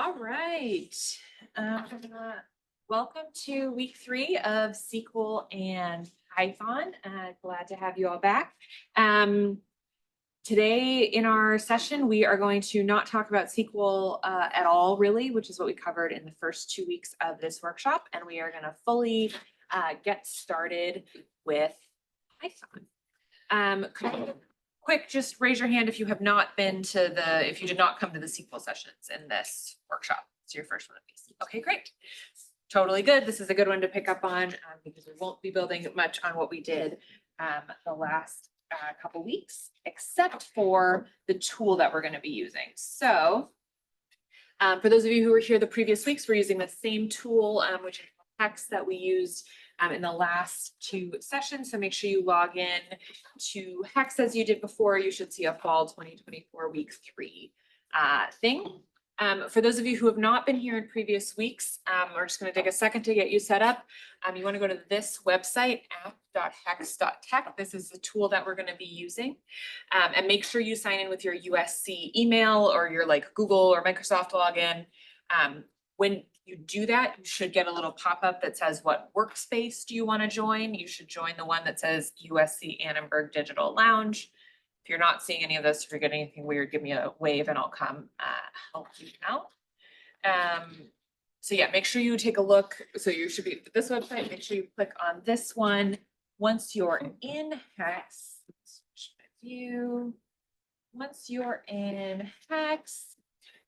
All right. Uh, Welcome to week 3 of SQL and Python. Glad to have you all back. Today in our session, we are going to not talk about SQL at all, really, which is what we covered in the first 2 weeks of this workshop. And we are going to fully get started with Python. Quick, just raise your hand if you have not been to if you did not come to the SQL sessions in this workshop. It's your first one of these. Okay, great. Totally good. This is a good one to pick up on because we won't be building much on what we did the last couple weeks, except for the tool that we're going to be using. So for those of you who were here the previous weeks, we're using the same tool, which is Hex that we used in the last 2 sessions. So make sure you log in to Hex as you did before. You should see a fall 2024 week 3 thing. For those of you who have not been here in previous weeks, we're just going to take a second to get you set up. You want to go to this website, app.hex.tech. This is the tool that we're going to be using. And make sure you sign in with your USC email or your Google or Microsoft login. When you do that, you should get a little pop-up that says what workspace do you want to join. You should join the one that says USC Annenberg Digital Lounge. If you're not seeing any of this, if you're getting anything weird, give me a wave and I'll come help you out. So yeah, make sure you take a look. So you should be at this website. Make sure you click on this one. Once you're in Hex, once you're in Hex,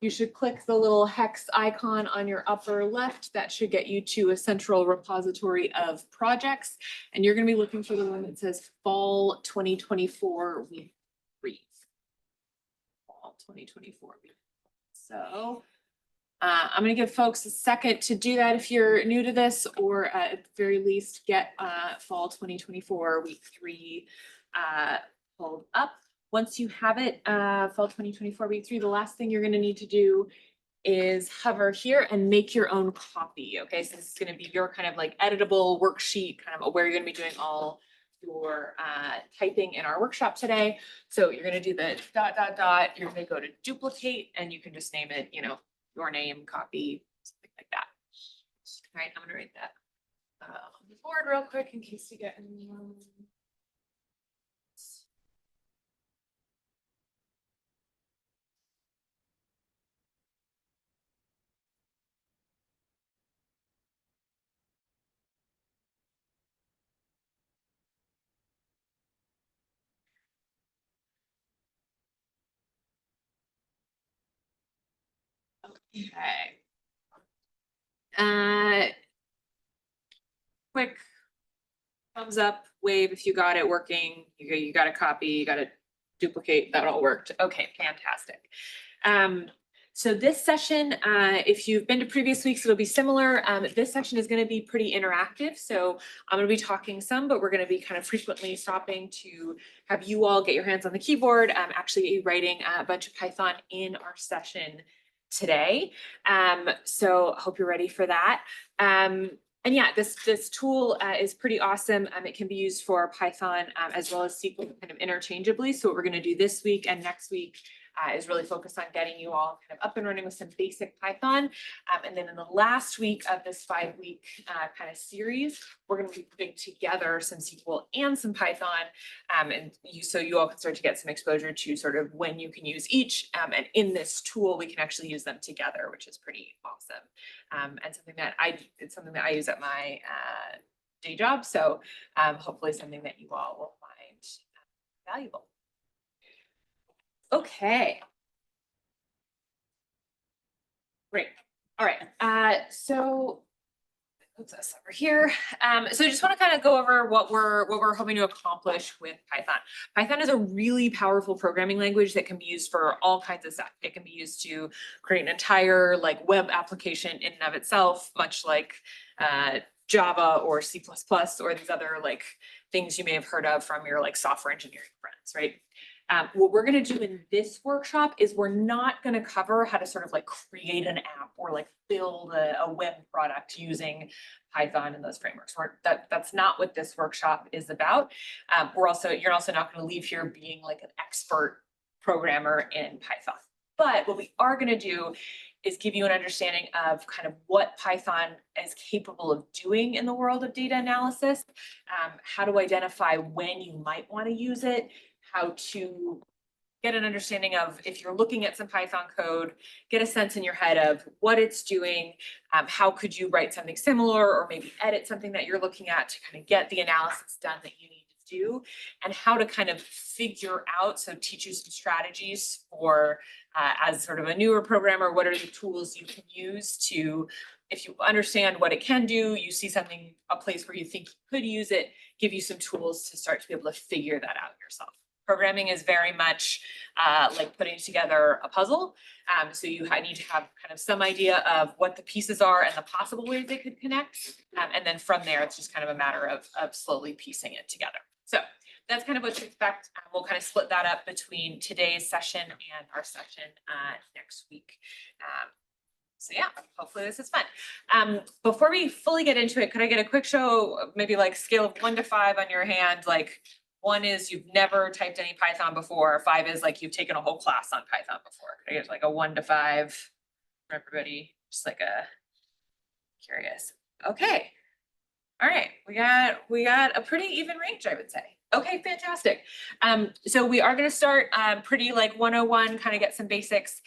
you should click the little Hex icon on your upper left. That should get you to a central repository of projects. And you're going to be looking for the one that says Fall 2024 Week 3. Fall 2024 Week 3. So I'm going to give folks a second to do that if you're new to this, or at the very least get Fall 2024 Week 3 pulled up. Once you have it, Fall 2024 Week 3, the last thing you're going to need to do is hover here and make your own copy. Okay, so this is going to be your kind of editable worksheet, kind of where you're going to be doing all your typing in our workshop today. So you're going to do the ... You're going to go to duplicate, and you can just name it, your name, copy, something like that. All right, I'm going to write that on the board real quick in case you get anyone. Okay. Quick thumbs up, wave if you got it working. You got a copy, you got to duplicate. That all worked. Okay, fantastic. So this session, if you've been to previous weeks, it'll be similar. This session is going to be pretty interactive. So I'm going to be talking some, but we're going to be kind of frequently stopping to have you all get your hands on the keyboard, actually writing a bunch of Python in our session today. So I hope you're ready for that. And yeah, this tool is pretty awesome. It can be used for Python as well as SQL kind of interchangeably. So what we're going to do this week and next week is really focus on getting you all kind of up and running with some basic Python. And then in the last week of this 5-week kind of series, we're going to be putting together some SQL and some Python. So you all can start to get some exposure to sort of when you can use each. And in this tool, we can actually use them together, which is pretty awesome. And something that it's something that I use at my day job. So hopefully something that you all will find valuable. Okay. Great. All right. So put this over here. So I just want to kind of go over what we're hoping to accomplish with Python. Python is a really powerful programming language that can be used for all kinds of stuff. It can be used to create an entire web application in and of itself, much like Java or C++ or these other things you may have heard of from your software engineering friends, right? What we're going to do in this workshop is we're not going to cover how to sort of create an app or build a web product using Python and those frameworks. That's not what this workshop is about. You're also not going to leave here being an expert programmer in Python. But what we are going to do is give you an understanding of kind of what Python is capable of doing in the world of data analysis, how to identify when you might want to use it, how to get an understanding of, if you're looking at some Python code, get a sense in your head of what it's doing, how could you write something similar or maybe edit something that you're looking at to kind of get the analysis done that you need to do, and how to kind of figure out, so teach you some strategies for, as sort of a newer programmer, what are the tools you can use to, if you understand what it can do, you see something, a place where you think you could use it, give you some tools to start to be able to figure that out yourself. Programming is very much like putting together a puzzle. So you need to have kind of some idea of what the pieces are and the possible ways they could connect. And then from there, it's just kind of a matter of slowly piecing it together. So that's kind of what to expect. We'll kind of split that up between today's session and our session next week. So yeah, hopefully this is fun. Before we fully get into it, could I get a quick show, maybe like scale of 1 to 5 on your hand? Like 1 is you've never typed any Python before. 5 is like you've taken a whole class on Python before. Could I get like a 1 to 5 for everybody? Just like a curious. Okay. All right. We got a pretty even range, I would say. Okay, fantastic. So we are going to start pretty like 101, kind of get some basics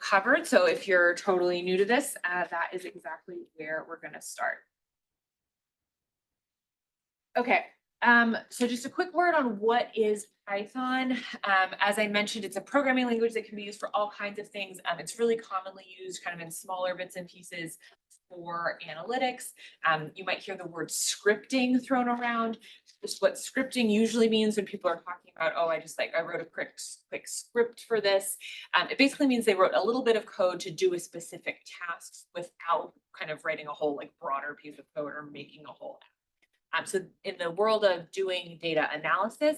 covered. So if you're totally new to this, that is exactly where we're going to start. Okay. So just a quick word on what is Python. As I mentioned, it's a programming language that can be used for all kinds of things. It's really commonly used kind of in smaller bits and pieces for analytics. You might hear the word scripting thrown around. Just what scripting usually means when people are talking about, oh, I wrote a quick script for this. It basically means they wrote a little bit of code to do a specific task without kind of writing a whole like broader piece of code or making a whole app. So in the world of doing data analysis,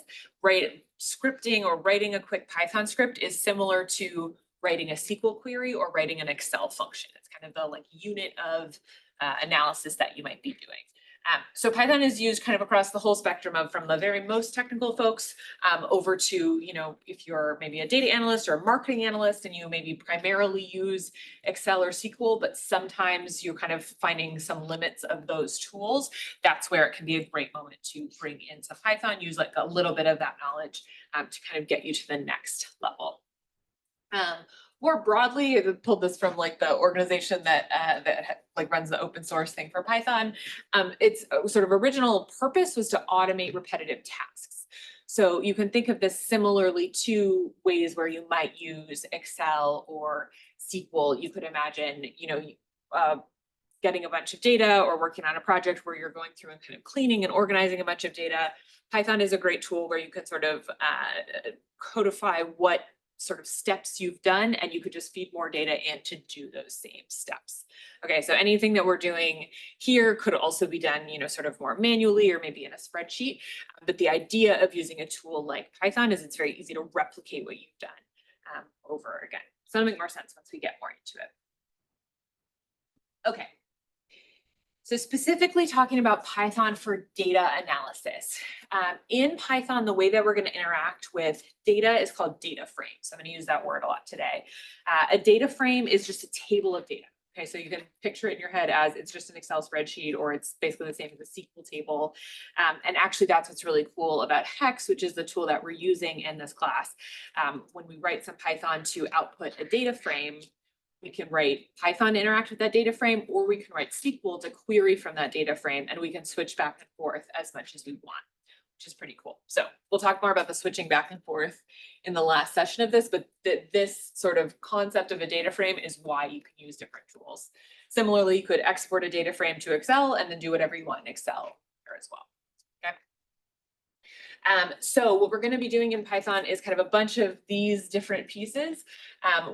scripting or writing a quick Python script is similar to writing a SQL query or writing an Excel function. It's kind of the like unit of analysis that you might be doing. So Python is used kind of across the whole spectrum of from the very most technical folks over to, you know, if you're maybe a data analyst or a marketing analyst and you maybe primarily use Excel or SQL, but sometimes you're kind of finding some limits of those tools. That's where it can be a great moment to bring in some Python, use like a little bit of that knowledge to kind of get you to the next level. More broadly, I pulled this from like the organization that like runs the open source thing for Python. Its sort of original purpose was to automate repetitive tasks. So you can think of this similarly to ways where you might use Excel or SQL. You could imagine, you know, getting a bunch of data or working on a project where you're going through and kind of cleaning and organizing a bunch of data. Python is a great tool where you can sort of codify what sort of steps you've done, and you could just feed more data in to do those same steps. Okay, so anything that we're doing here could also be done, you know, sort of more manually or maybe in a spreadsheet. But the idea of using a tool like Python is it's very easy to replicate what you've done over again. So it'll make more sense once we get more into it. Okay. So specifically talking about Python for data analysis. In Python, the way that we're going to interact with data is called data frame. So I'm going to use that word a lot today. A data frame is just a table of data. Okay, so you can picture it in your head as it's just an Excel spreadsheet, or it's basically the same as a SQL table. And actually, that's what's really cool about Hex, which is the tool that we're using in this class. When we write some Python to output a data frame, we can write Python to interact with that data frame, or we can write SQL to query from that data frame, and we can switch back and forth as much as we want, which is pretty cool. So we'll talk more about the switching back and forth in the last session of this, but this sort of concept of a data frame is why you can use different tools. Similarly, you could export a data frame to Excel and then do whatever you want in Excel here as well. Okay. So what we're going to be doing in Python is kind of a bunch of these different pieces,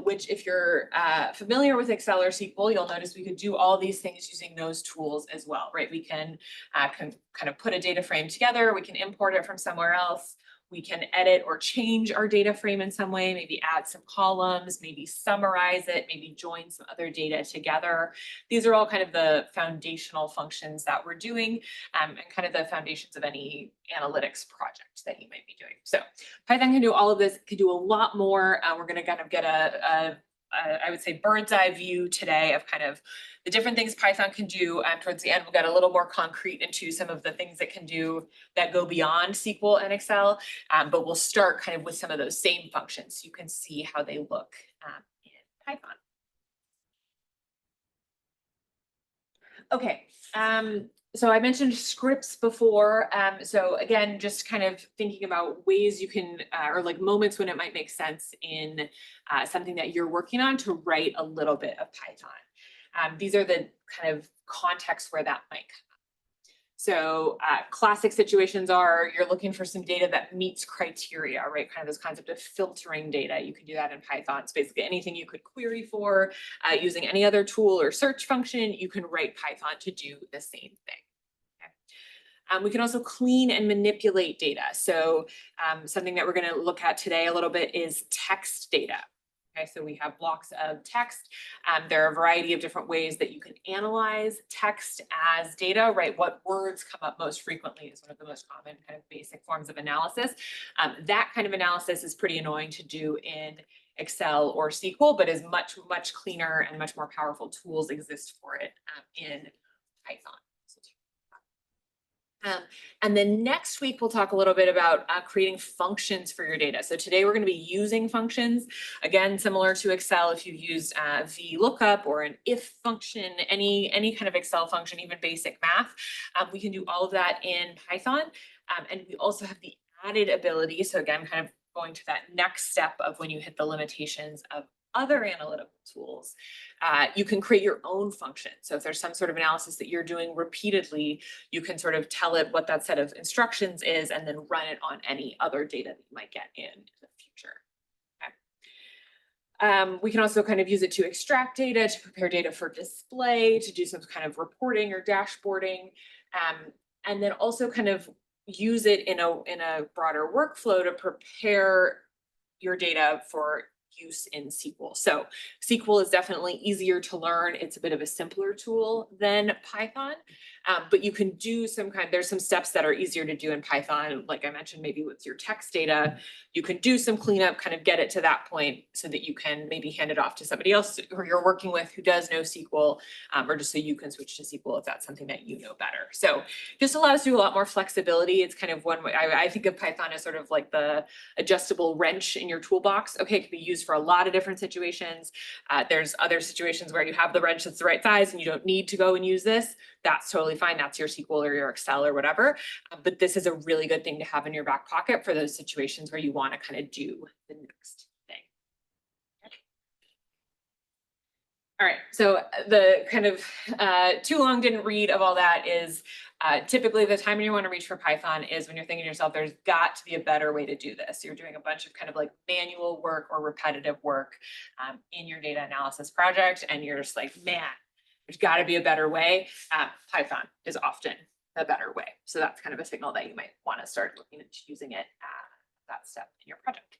which if you're familiar with Excel or SQL, you'll notice we could do all these things using those tools as well, right? We can kind of put a data frame together. We can import it from somewhere else. We can edit or change our data frame in some way, maybe add some columns, maybe summarize it, maybe join some other data together. These are all kind of the foundational functions that we're doing and kind of the foundations of any analytics project that you might be doing. So Python can do all of this, can do a lot more. We're going to kind of get a I would say bird's eye view today of kind of the different things Python can do. Towards the end, we'll get a little more concrete into some of the things it can do that go beyond SQL and Excel. But we'll start kind of with some of those same functions. You can see how they look in Python. Okay, so I mentioned scripts before. So again, just kind of thinking about ways you can, or like moments when it might make sense in something that you're working on to write a little bit of Python. These are the kind of contexts where that might come. So classic situations are you're looking for some data that meets criteria, right? Kind of this concept of filtering data. You can do that in Python. It's basically anything you could query for using any other tool or search function, you can write Python to do the same thing. Okay. We can also clean and manipulate data. So something that we're going to look at today a little bit is text data. Okay, so we have blocks of text. There are a variety of different ways that you can analyze text as data, right? What words come up most frequently is one of the most common kind of basic forms of analysis. That kind of analysis is pretty annoying to do in Excel or SQL, but is much, much cleaner and much more powerful tools exist for it in Python. And then next week, we'll talk a little bit about creating functions for your data. So today we're going to be using functions. Again, similar to Excel, if you use VLOOKUP or an if function, any kind of Excel function, even basic math, we can do all of that in Python. And we also have the added ability. So again, kind of going to that next step of when you hit the limitations of other analytical tools, you can create your own function. So if there's some sort of analysis that you're doing repeatedly, you can sort of tell it what that set of instructions is and then run it on any other data that you might get in the future. Okay. We can also kind of use it to extract data, to prepare data for display, to do some kind of reporting or dashboarding, and then also kind of use it in a broader workflow to prepare your data for use in SQL. So SQL is definitely easier to learn. It's a bit of a simpler tool than Python, but you can do there's some steps that are easier to do in Python. Like I mentioned, maybe with your text data, you can do some cleanup, kind of get it to that point so that you can maybe hand it off to somebody else who you're working with who does know SQL, or just so you can switch to SQL if that's something that you know better. So just allows you a lot more flexibility. It's kind of one way I think of Python as sort of like the adjustable wrench in your toolbox. Okay, it can be used for a lot of different situations. There's other situations where you have the wrench that's the right size and you don't need to go and use this. That's totally fine. That's your SQL or your Excel or whatever. But this is a really good thing to have in your back pocket for those situations where you want to kind of do the next thing. All right, so the kind of too long didn't read of all that is typically the time you want to reach for Python is when you're thinking to yourself, there's got to be a better way to do this. You're doing a bunch of kind of like manual work or repetitive work in your data analysis project, and you're just like, man, there's got to be a better way. Python is often the better way. So that's kind of a signal that you might want to start looking into using it that step in your project.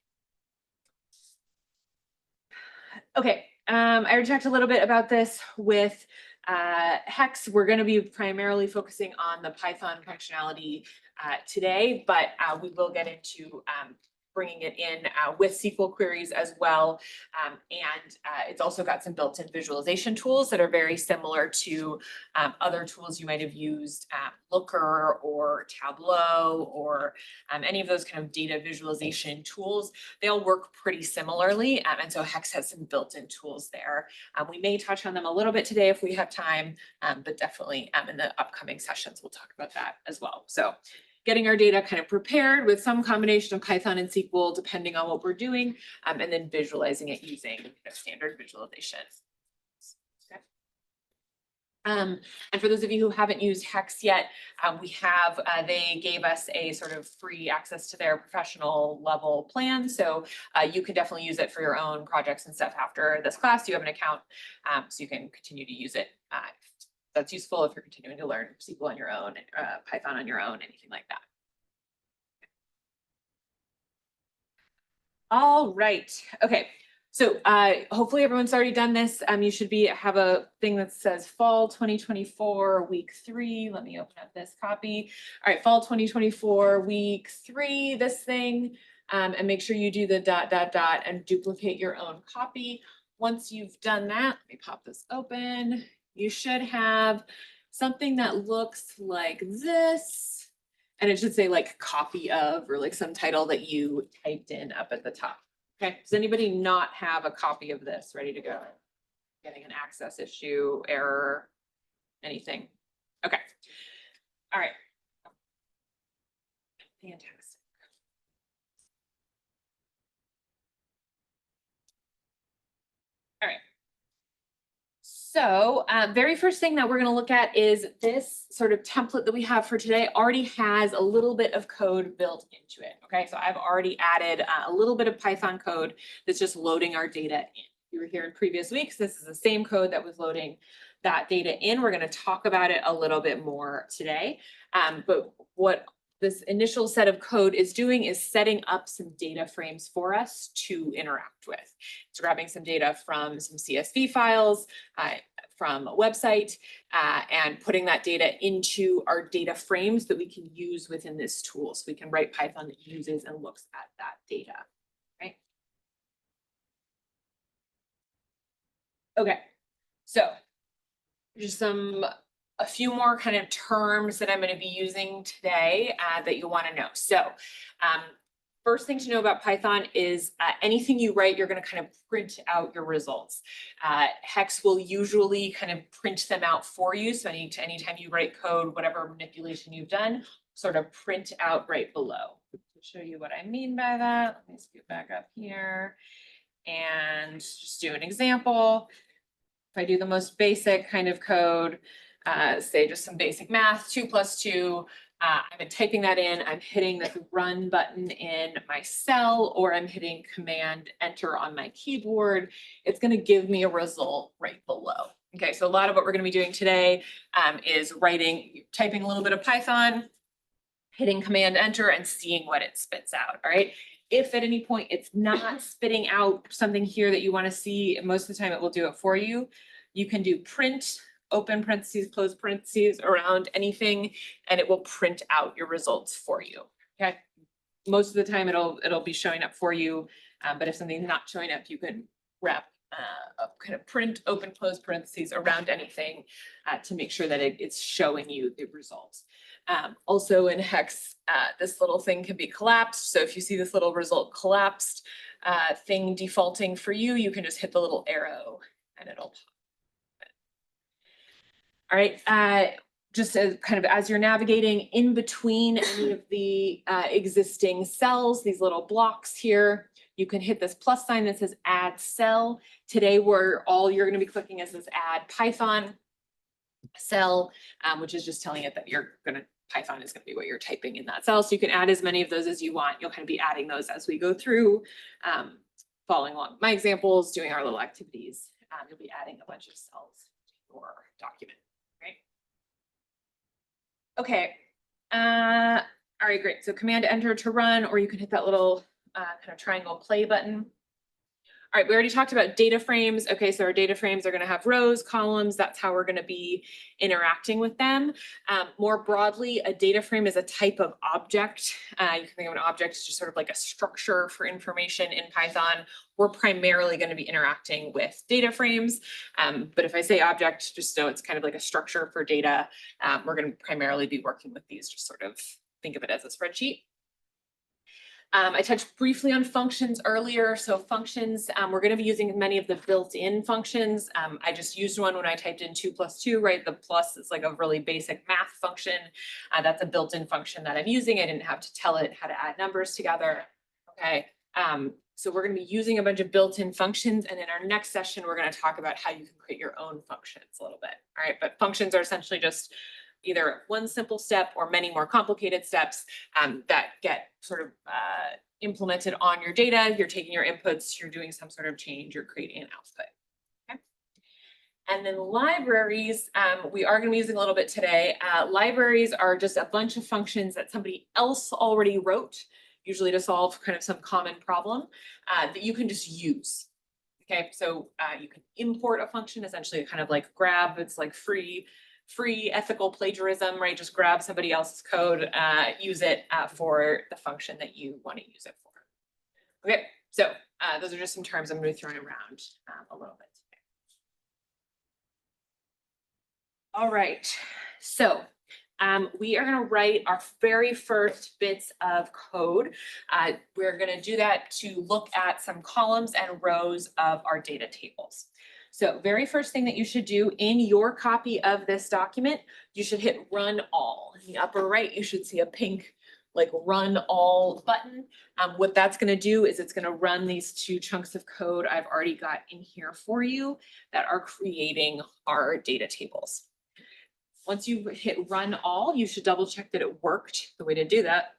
Okay, I already talked a little bit about this with Hex. We're going to be primarily focusing on the Python functionality today, but we will get into bringing it in with SQL queries as well. And it's also got some built-in visualization tools that are very similar to other tools you might have used, Looker or Tableau or any of those kind of data visualization tools. They all work pretty similarly. And so Hex has some built-in tools there. We may touch on them a little bit today if we have time, but definitely in the upcoming sessions, we'll talk about that as well. So getting our data kind of prepared with some combination of Python and SQL, depending on what we're doing, and then visualizing it using standard visualization. Okay. And for those of you who haven't used Hex yet, they gave us a sort of free access to their professional level plan. So you can definitely use it for your own projects and stuff after this class. You have an account, so you can continue to use it. That's useful if you're continuing to learn SQL on your own, Python on your own, anything like that. All right. Okay. So hopefully everyone's already done this. You should have a thing that says fall 2024 week 3. Let me open up this copy. All right, fall 2024 week 3, this thing, and make sure you do the ... and duplicate your own copy. once you've done that, let me pop this open. You should have something that looks like this. And it should say like copy of, or like some title that you typed in up at the top. Okay, does anybody not have a copy of this ready to go? Getting an access issue, error, anything? Okay, all right. Fantastic. All right. So very first thing that we're going to look at is this sort of template that we have for today already has a little bit of code built into it. Okay, so I've already added a little bit of Python code that's just loading our data in. You were here in previous weeks. This is the same code that was loading that data in. We're going to talk about it a little bit more today. But what this initial set of code is doing is setting up some data frames for us to interact with. It's grabbing some data from some CSV files, from a website, and putting that data into our data frames that we can use within this tool. So we can write Python that uses and looks at that data, right? Okay, so just a few more kind of terms that I'm going to be using today that you want to know. So first thing to know about Python is anything you write, you're going to kind of print out your results. Hex will usually kind of print them out for you. So anytime you write code, whatever manipulation you've done, sort of print out right below. To show you what I mean by that, let me scoot back up here and just do an example. If I do the most basic kind of code, say just some basic math, 2 + 2, I'm typing that in, I'm hitting the run button in my cell, or I'm hitting Command Enter on my keyboard, it's going to give me a result right below. Okay, so a lot of what we're going to be doing today is typing a little bit of Python, hitting Command Enter and seeing what it spits out, all right? If at any point it's not spitting out something here that you want to see, most of the time it will do it for you. You can do print, open parentheses, close parentheses around anything, and it will print out your results for you, okay? Most of the time it'll be showing up for you, but if something's not showing up, you can wrap a kind of print, open, close parentheses around anything to make sure that it's showing you the results. Also in Hex, this little thing can be collapsed. So if you see this little result collapsed thing defaulting for you, you can just hit the little arrow and it'll pop. All right, just as kind of as you're navigating in between any of the existing cells, these little blocks here, you can hit this plus sign that says add cell. Today, all you're going to be clicking is this add Python cell, which is just telling it that Python is going to be what you're typing in that cell. So you can add as many of those as you want. You'll kind of be adding those as we go through, following along my examples, doing our little activities. You'll be adding a bunch of cells to your document. Okay, all right, great. So Command Enter to run, or you can hit that little kind of triangle play button. All right, we already talked about data frames. Okay, so our data frames are going to have rows, columns. That's how we're going to be interacting with them. More broadly, a data frame is a type of object. You can think of an object as just sort of like a structure for information in Python. We're primarily going to be interacting with data frames. But if I say object, just so it's kind of like a structure for data, we're going to primarily be working with these, just sort of think of it as a spreadsheet. I touched briefly on functions earlier. So functions, we're going to be using many of the built-in functions. I just used one when I typed in 2 + 2, right? The plus is like a really basic math function. That's a built-in function that I'm using. I didn't have to tell it how to add numbers together. Okay. So we're going to be using a bunch of built-in functions. And in our next session, we're going to talk about how you can create your own functions a little bit. All right. But functions are essentially just either one simple step or many more complicated steps that get sort of implemented on your data. You're taking your inputs, you're doing some sort of change, you're creating an output. Okay. And then libraries, we are going to be using a little bit today. Libraries are just a bunch of functions that somebody else already wrote, usually to solve kind of some common problem that you can just use. Okay, so you can import a function, essentially kind of like grab, it's like free ethical plagiarism, right? Just grab somebody else's code, use it for the function that you want to use it for. Okay, so Those are just some terms I'm going to be throwing around a little bit today. All right, so we are going to write our very first bits of code. We're going to do that to look at some columns and rows of our data tables. So very first thing that you should do in your copy of this document, you should hit run all. In the upper right, you should see a pink like run all button. What that's going to do is it's going to run these two chunks of code I've already got in here for you that are creating our data tables. Once you hit run all, you should double check that it worked. The way to do that,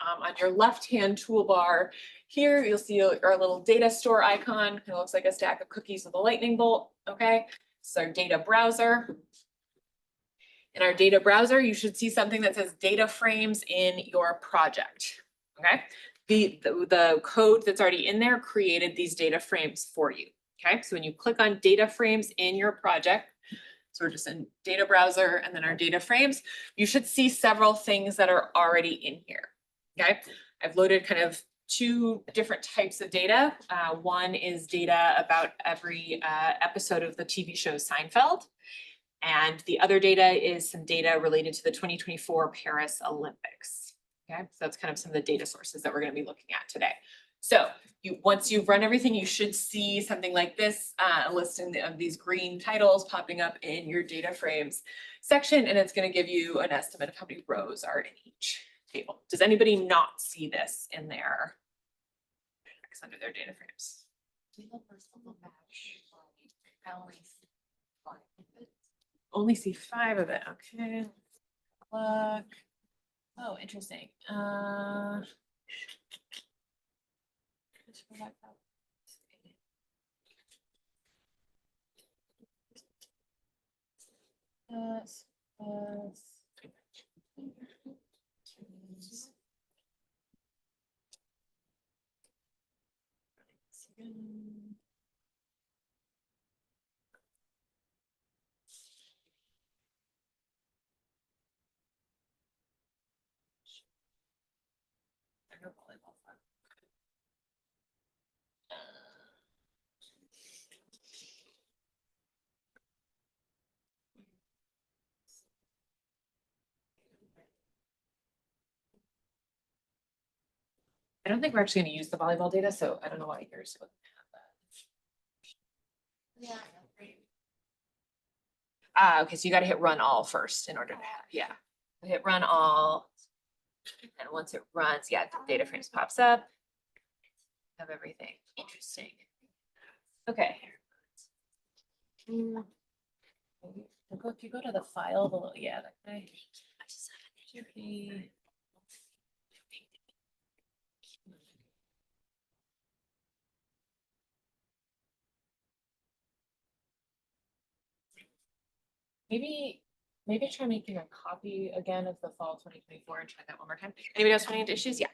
on your left-hand toolbar here, you'll see our little data store icon. It looks like a stack of cookies with a lightning bolt, okay? It's our data browser. In our data browser, you should see something that says data frames in your project, okay? The code that's already in there created these data frames for you, okay? So when you click on data frames in your project, so we're just in data browser and then our data frames, you should see several things that are already in here, okay? I've loaded kind of two different types of data. One is data about every episode of the TV show Seinfeld. And the other data is some data related to the 2024 Paris Olympics. Okay, so that's kind of some of the data sources that we're going to be looking at today. So once you've run everything, you should see something like this, a list of these green titles popping up in your data frames section, and it's going to give you an estimate of how many rows are in each table. Does anybody not see this in their under their data frames? Only see 5 of it. Okay. Look. Oh, interesting. I don't think we're actually going to use the volleyball data, so I don't know why yours wouldn't have that. Yeah. Okay, so you got to hit run all first in order to have, yeah. Hit run all, and once it runs, yeah, the data frames pops up. Have everything. Interesting. Okay. If you go to the file below, yeah, that guy. Maybe try making a copy again of the fall 2024 and try that one more time. Anybody else running into issues? Yeah.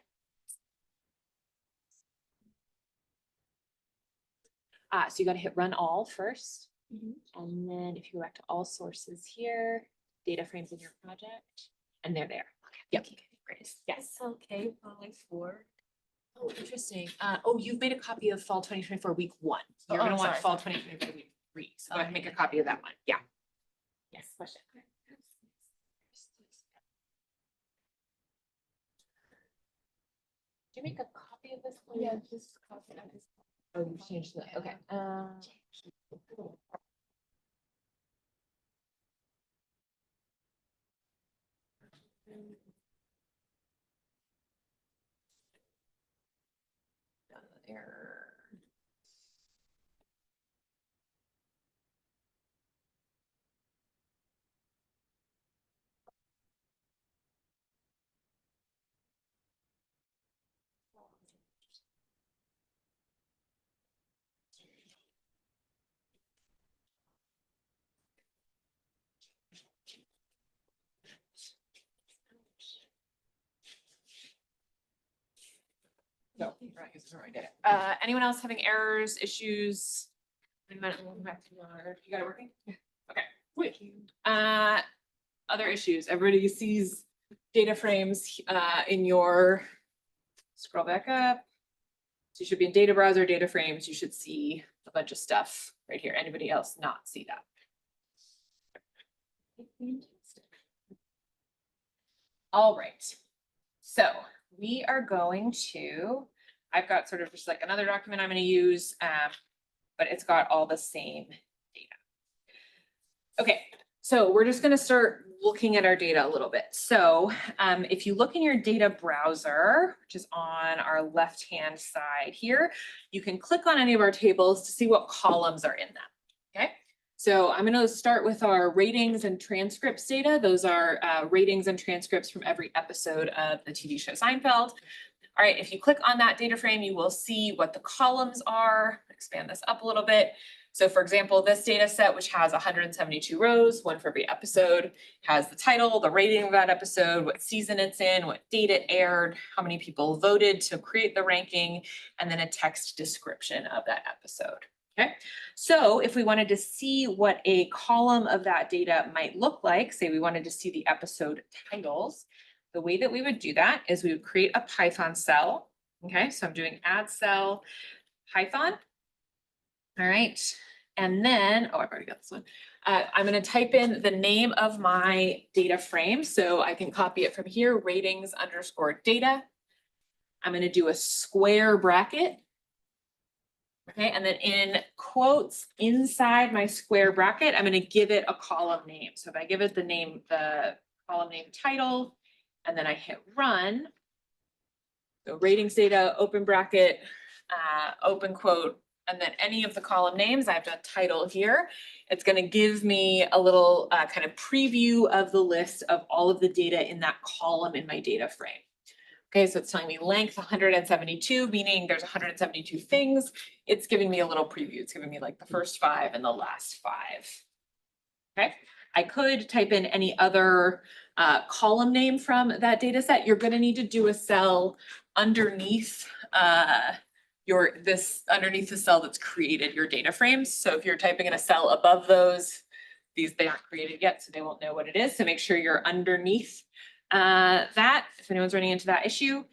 So you got to hit run all first. And then if you go back to all sources here, data frames in your project, and they're there. Okay. Yep. Great. Yes. Okay, only 4. Oh, interesting. You've made a copy of fall 2024 week 1. You're Oh, going to want sorry. fall 2024 week 3. So go ahead and make a copy of that one. Yeah. Yes. Question. Did you make a copy of this one? Yeah, just copy of this. Oh, you changed the, okay. Error. No, right, this is where I did it. Anyone else having errors, issues? Anyone back to you got it working? Yeah. Okay. Wait. Other issues. Everybody sees data frames in your, scroll back up So you should be in data browser, data frames. You should see a bunch of stuff right here. Anybody else not see that? All right. So we are going to, I've got sort of just like another document I'm going to use, but it's got all the same data. Okay, so we're just going to start looking at our data a little bit. So if you look in your data browser, which is on our left-hand side here, you can click on any of our tables to see what columns are in them. Okay, so I'm going to start with our ratings and transcripts data. Those are ratings and transcripts from every episode of the TV show Seinfeld. All right, if you click on that data frame, you will see what the columns are. Expand this up a little bit. So for example, this data set, which has 172 rows, one for every episode, has the title, the rating of that episode, what season it's in, what date it aired, how many people voted to create the ranking, and then a text description of that episode. Okay, so if we wanted to see what a column of that data might look like, say we wanted to see the episode titles, the way that we would do that is we would create a Python cell. Okay, so I'm doing add cell Python. All right, and then, oh, I've already got this one. I'm going to type in the name of my data frame so I can copy it from here, ratings _ data. I'm going to do a square bracket. Okay, and then in quotes inside my square bracket, I'm going to give it a column name. So if I give it the name, the column name title, and then I hit run, so ratings data, open bracket, open quote, and then any of the column names, I've done title here. It's going to give me a little kind of preview of the list of all of the data in that column in my data frame. Okay, so it's telling me length 172, meaning there's 172 things. It's giving me a little preview. It's giving me like the first 5 and the last 5. Okay, I could type in any other column name from that data set. You're going to need to do a cell underneath underneath the cell that's created your data frames. So if you're typing in a cell above those, they aren't created yet, so they won't know what it is. So make sure you're underneath that if anyone's running into that issue.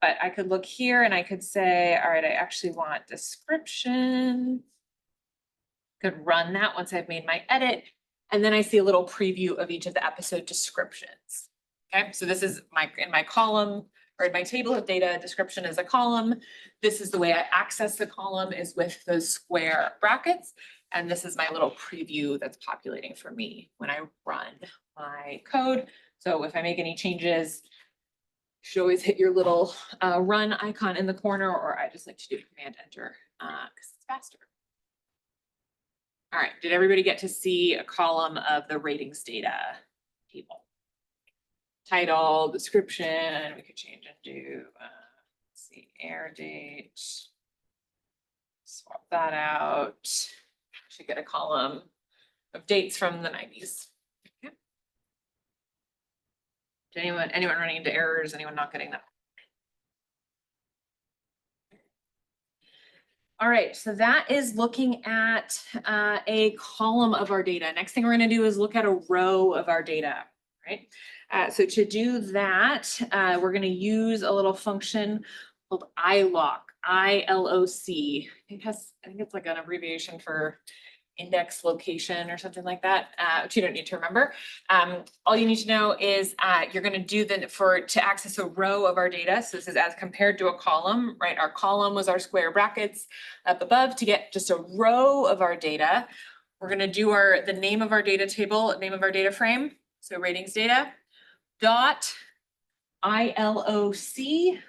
But I could look here and I could say, all right, I actually want description. Could run that once I've made my edit. And then I see a little preview of each of the episode descriptions. Okay, so this is in my column or in my table of data, description is a column. This is the way I access the column is with those square brackets. And this is my little preview that's populating for me when I run my code. So if I make any changes, you should always hit your little run icon in the corner, or I just like to do Command Enter because it's faster. All right, did everybody get to see a column of the ratings data table? Title, description, we could change and do, let's see, air date. Swap that out. Should get a column of dates from the 90s. Okay. Did anyone running into errors? Anyone not getting that? All right, so that is looking at a column of our data. Next thing we're going to do is look at a row of our data, right? So to do that, we're going to use a little function called iloc, I-L-O-C. I think it's like an abbreviation for index location or something like that, which you don't need to remember. All you need to know is you're going to do to access a row of our data. So this is as compared to a column, right? Our column was our square brackets up above. To get just a row of our data, we're going to do the name of our data table, name of our data frame. So ratings data dot ILOC.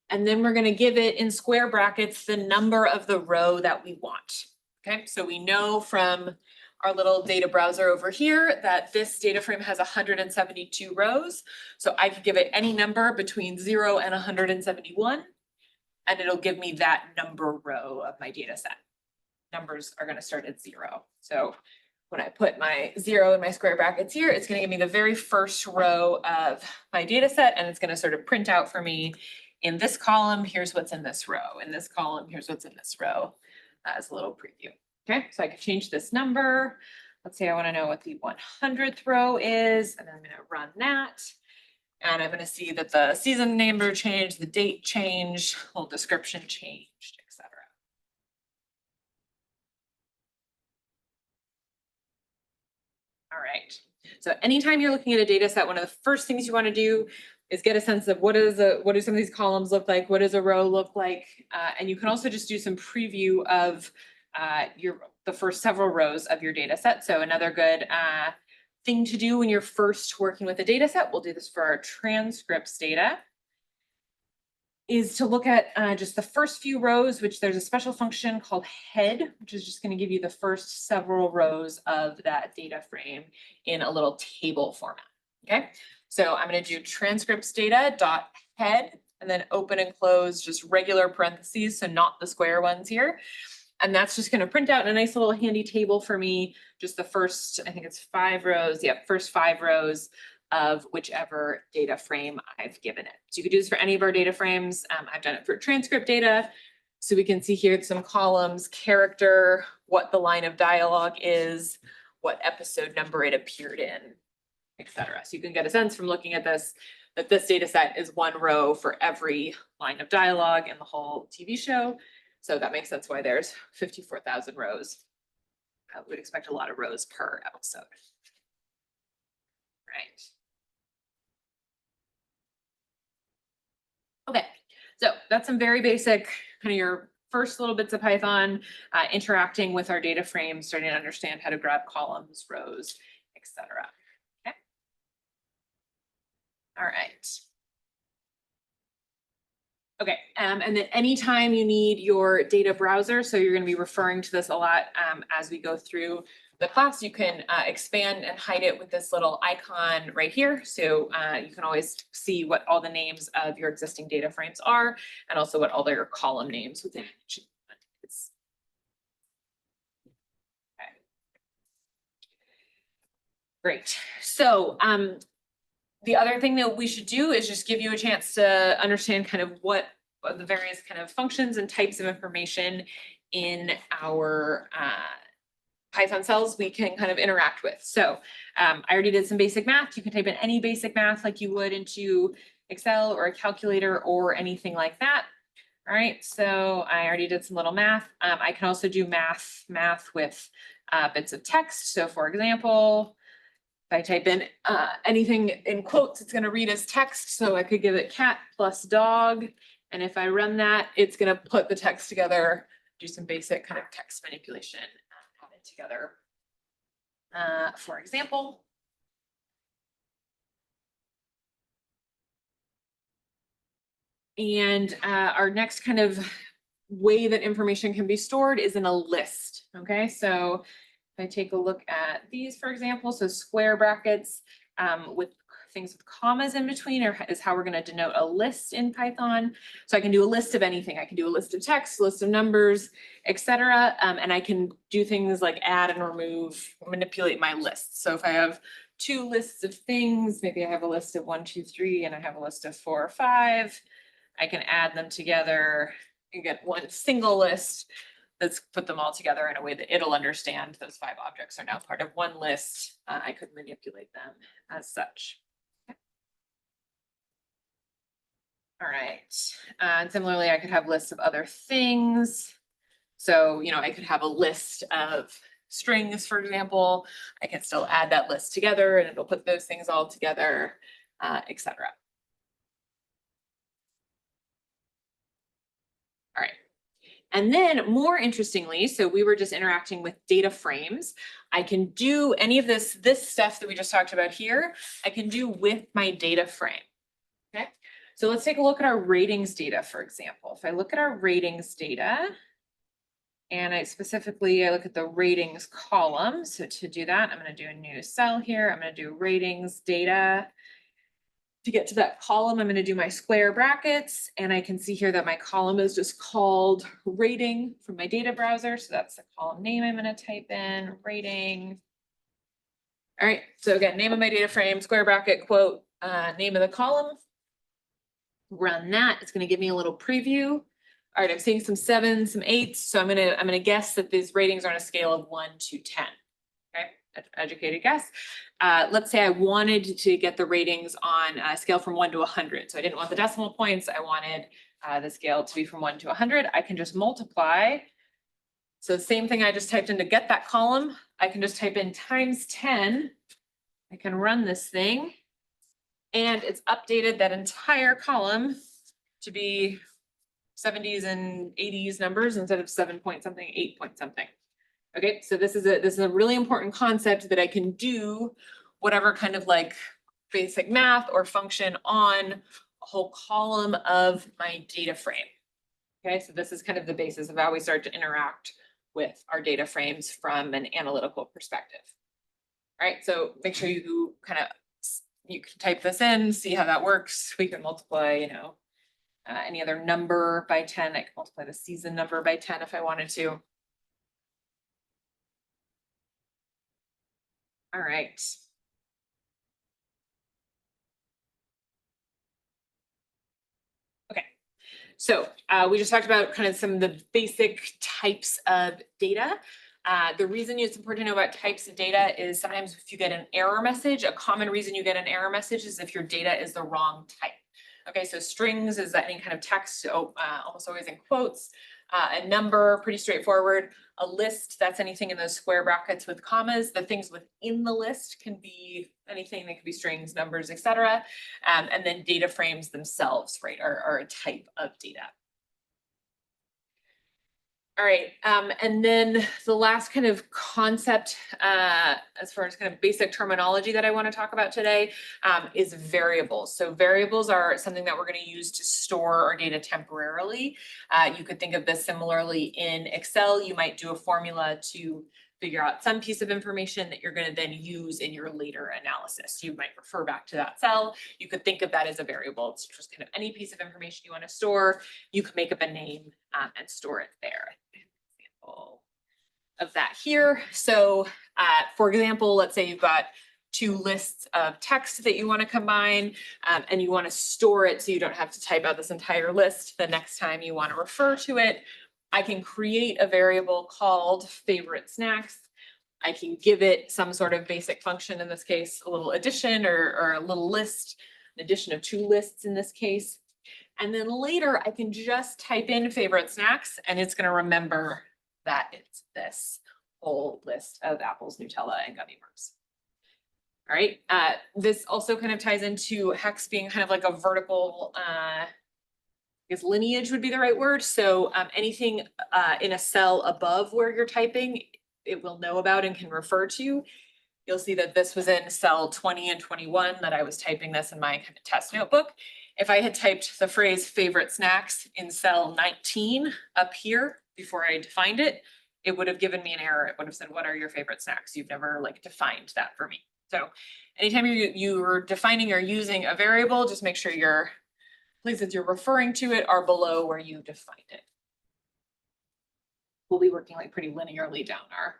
And then we're going to give it in square brackets the number of the row that we want. Okay, so we know from our little data browser over here that this data frame has 172 rows. So I could give it any number between 0 and 171, and it'll give me that number row of my data set. Numbers are going to start at 0. So when I put my 0 in my square brackets here, it's going to give me the very first row of my data set, and it's going to sort of print out for me in this column, here's what's in this row. In this column, here's what's in this row as a little preview. Okay, so I can change this number. Let's say I want to know what the 100th row is, and I'm going to run that. And I'm gonna see that the season number changed, the date changed, whole description changed, et cetera. All right. So anytime you're looking at a data set, one of the first things you want to do is get a sense of what do some of these columns look like? What does a row look like? And you can also just do some preview of the first several rows of your data set. So another good thing to do when you're first working with a data set, we'll do this for our transcripts data, is to look at just the first few rows, which there's a special function called head, which is just going to give you the first several rows of that data frame in a little table format. Okay, so I'm going to do transcripts data dot head and then open and close just regular parentheses, so not the square ones here. And that's just going to print out in a nice little handy table for me, just the first, I think it's 5 rows. Yeah, first 5 rows of whichever data frame I've given it. So you could do this for any of our data frames. I've done it for transcript data. So we can see here some columns, character, what the line of dialogue is, what episode number it appeared in, et cetera. So you can get a sense from looking at this, that this data set is 1 row for every line of dialogue in the whole TV show. So that makes sense why there's 54,000 rows. I would expect a lot of rows per episode. Right. Okay, so that's some very basic, kind of your first little bits of Python, interacting with our data frames, starting to understand how to grab columns, rows, etc. Okay. All right. Okay, and then anytime you need your data browser, so you're going to be referring to this a lot as we go through the class, you can expand and hide it with this little icon right here. So you can always see what all the names of your existing data frames are, and also what all their column names within each one is. Okay. Great. So the other thing that we should do is just give you a chance to understand kind of what the various kind of functions and types of information in our Python cells we can kind of interact with. So I already did some basic math. You can type in any basic math like you would into Excel or a calculator or anything like that. All right, so I already did some little math. I can also do math with bits of text. So for example, if I type in anything in quotes, it's going to read as text. So I could give it cat plus dog. And if I run that, it's going to put the text together, do some basic kind of text manipulation, have it together. For example, and our next kind of way that information can be stored is in a list. Okay, so if I take a look at these, for example, so square brackets with things with commas in between is how we're going to denote a list in Python. So I can do a list of anything. I can do a list of text, list of numbers, etc. And I can do things like add and remove, manipulate my lists. So if I have 2 lists of things, maybe I have a list of 1, 2, 3, and I have a list of 4 or 5. I can add them together and get one single list. Let's put them all together in a way that it'll understand those 5 objects are now part of one list. I could manipulate them as such. Okay. All right. And similarly, I could have lists of other things. So, you know, I could have a list of strings, for example. I can still add that list together and it'll put those things all together, etc. All right. And then more interestingly, so we were just interacting with data frames. I can do any of this stuff that we just talked about here, I can do with my data frame. Okay, so let's take a look at our ratings data, for example. If I look at our ratings data, and I look at the ratings column. So to do that, I'm going to do a new cell here. I'm going to do ratings data. To get to that column, I'm going to do my square brackets, and I can see here that my column is just called rating from my data browser. So that's the column name I'm going to type in, rating. All right, so again, name of my data frame, square bracket, quote, name of the column. Run that, it's going to give me a little preview. All right, I'm seeing some 7s, some 8s, so I'm gonna guess that these ratings are on a scale of 1 to 10. Okay, educated guess. Let's say I wanted to get the ratings on a scale from 1 to 100. So I didn't want the decimal points. I wanted the scale to be from 1 to 100. I can just multiply. So the same thing I just typed in to get that column, I can just type in times 10. I can run this thing. And it's updated that entire column to be 70s and 80s numbers instead of 7 point something, 8 point something. Okay, so this is a really important concept that I can do whatever kind of like basic math or function on a whole column of my data frame. Okay, so this is kind of the basis of how we start to interact with our data frames from an analytical perspective. All right, so make sure you can type this in, see how that works. We can multiply, any other number by 10. I can multiply the season number by 10 if I wanted to. All right. Okay, so we just talked about kind of some of the basic types of data. The reason it's important to know about types of data is sometimes if you get an error message, a common reason you get an error message is if your data is the wrong type. Okay, so strings is any kind of text, almost always in quotes. A number, pretty straightforward. A list, that's anything in those square brackets with commas. The things within the list can be anything. They could be strings, numbers, etc. And then data frames themselves, right, are a type of data. All right, and then the last kind of concept, as far as kind of basic terminology that I want to talk about today, is variables. So variables are something that we're going to use to store our data temporarily. You could think of this similarly in Excel. You might do a formula to figure out some piece of information that you're going to then use in your later analysis. You might refer back to that cell. You could think of that as a variable. It's just kind of any piece of information you want to store. You can make up a name and store it there. Example of that here. So for example, let's say you've got two lists of text that you want to combine and you want to store it so you don't have to type out this entire list the next time you want to refer to it. I can create a variable called favorite snacks. I can give it some sort of basic function, in this case, a little addition or a little list, an addition of two lists in this case. And then later I can just type in favorite snacks and it's going to remember that it's this whole list of apples, Nutella, and gummy worms. All right, this also kind of ties into hex being kind of like a vertical, I guess lineage would be the right word. So anything in a cell above where you're typing, it will know about and can refer to. You'll see that this was in cell 20 and 21 that I was typing this in my kind of test notebook. If I had typed the phrase favorite snacks in cell 19 up here before I defined it, it would have given me an error. It would have said, what are your favorite snacks? You've never defined that for me. So anytime you're defining or using a variable, just make sure your places you're referring to it are below where you defined it. We'll be working pretty linearly down our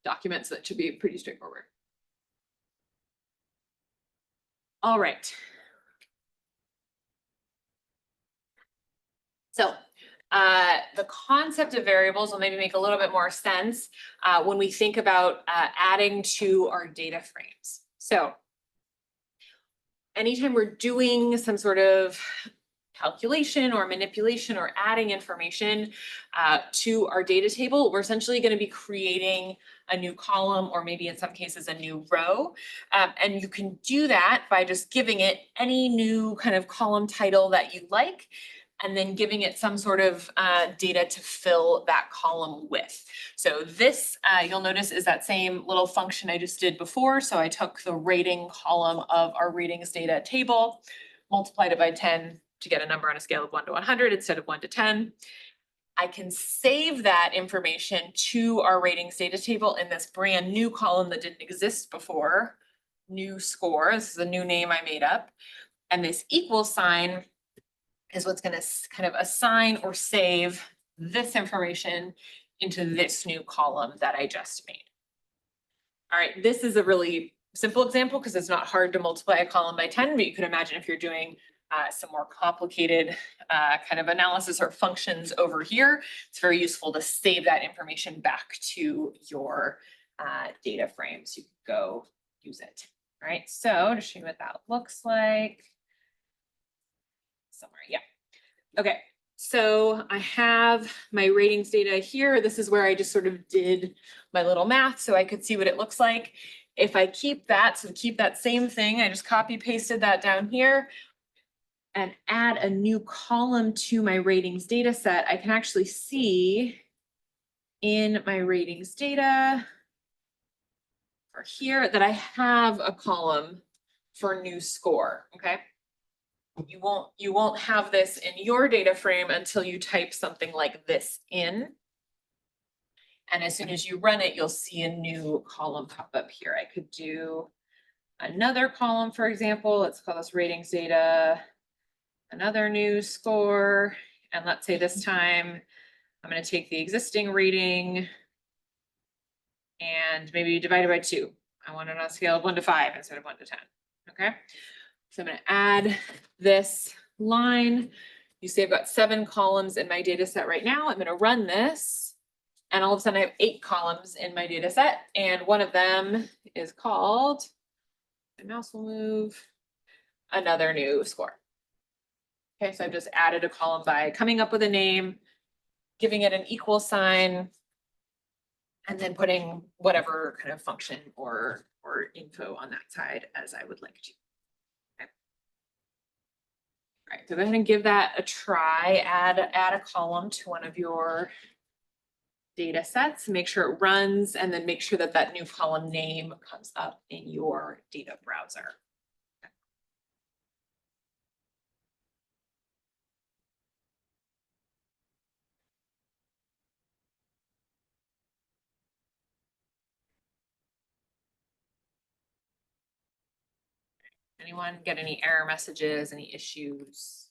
documents, so that should be pretty straightforward. All right. So the concept of variables will maybe make a little bit more sense when we think about adding to our data frames. So anytime we're doing some sort of calculation or manipulation or adding information to our data table, we're essentially going to be creating a new column or maybe in some cases a new row. And you can do that by just giving it any new kind of column title that you like, and then giving it some sort of data to fill that column with. So this, you'll notice, is that same little function I just did before. So I took the rating column of our ratings data table, multiplied it by 10 to get a number on a scale of 1 to 100 instead of 1 to 10. I can save that information to our ratings data table in this brand new column that didn't exist before, new score. This is a new name I made up. And this equal sign is what's going to kind of assign or save this information into this new column that I just made. All right, this is a really simple example because it's not hard to multiply a column by 10, but you can imagine if you're doing some more complicated kind of analysis or functions over here, it's very useful to save that information back to your data frame, so you can go use it. All right, so to show you what that looks like. Somewhere, yeah. Okay, so I have my ratings data here. This is where I just sort of did my little math so I could see what it looks like. If I keep that, so keep that same thing, I just copy pasted that down here and add a new column to my ratings data set, I can actually see in my ratings data for here that I have a column for new score, okay? You won't have this in your data frame until you type something like this in. And as soon as you run it, you'll see a new column pop up here. I could do another column, for example. Let's call this ratings data, another new score. And let's say this time I'm going to take the existing rating and maybe divide it by 2. I want it on a scale of 1 to 5 instead of 1 to 10. Okay. So I'm going to add this line. You see I've got 7 columns in my data set right now. I'm going to run this. And all of a sudden I have 8 columns in my data set. And one of them is called, my mouse will move, another new score. Okay, so I've just added a column by coming up with a name, giving it an equal sign, and then putting whatever kind of function or info on that side as I would like to. Okay. All right, so go ahead and give that a try. Add a column to one of your data sets, make sure it runs, and then make sure that that new column name comes up in your data browser. Anyone get any error messages, any issues?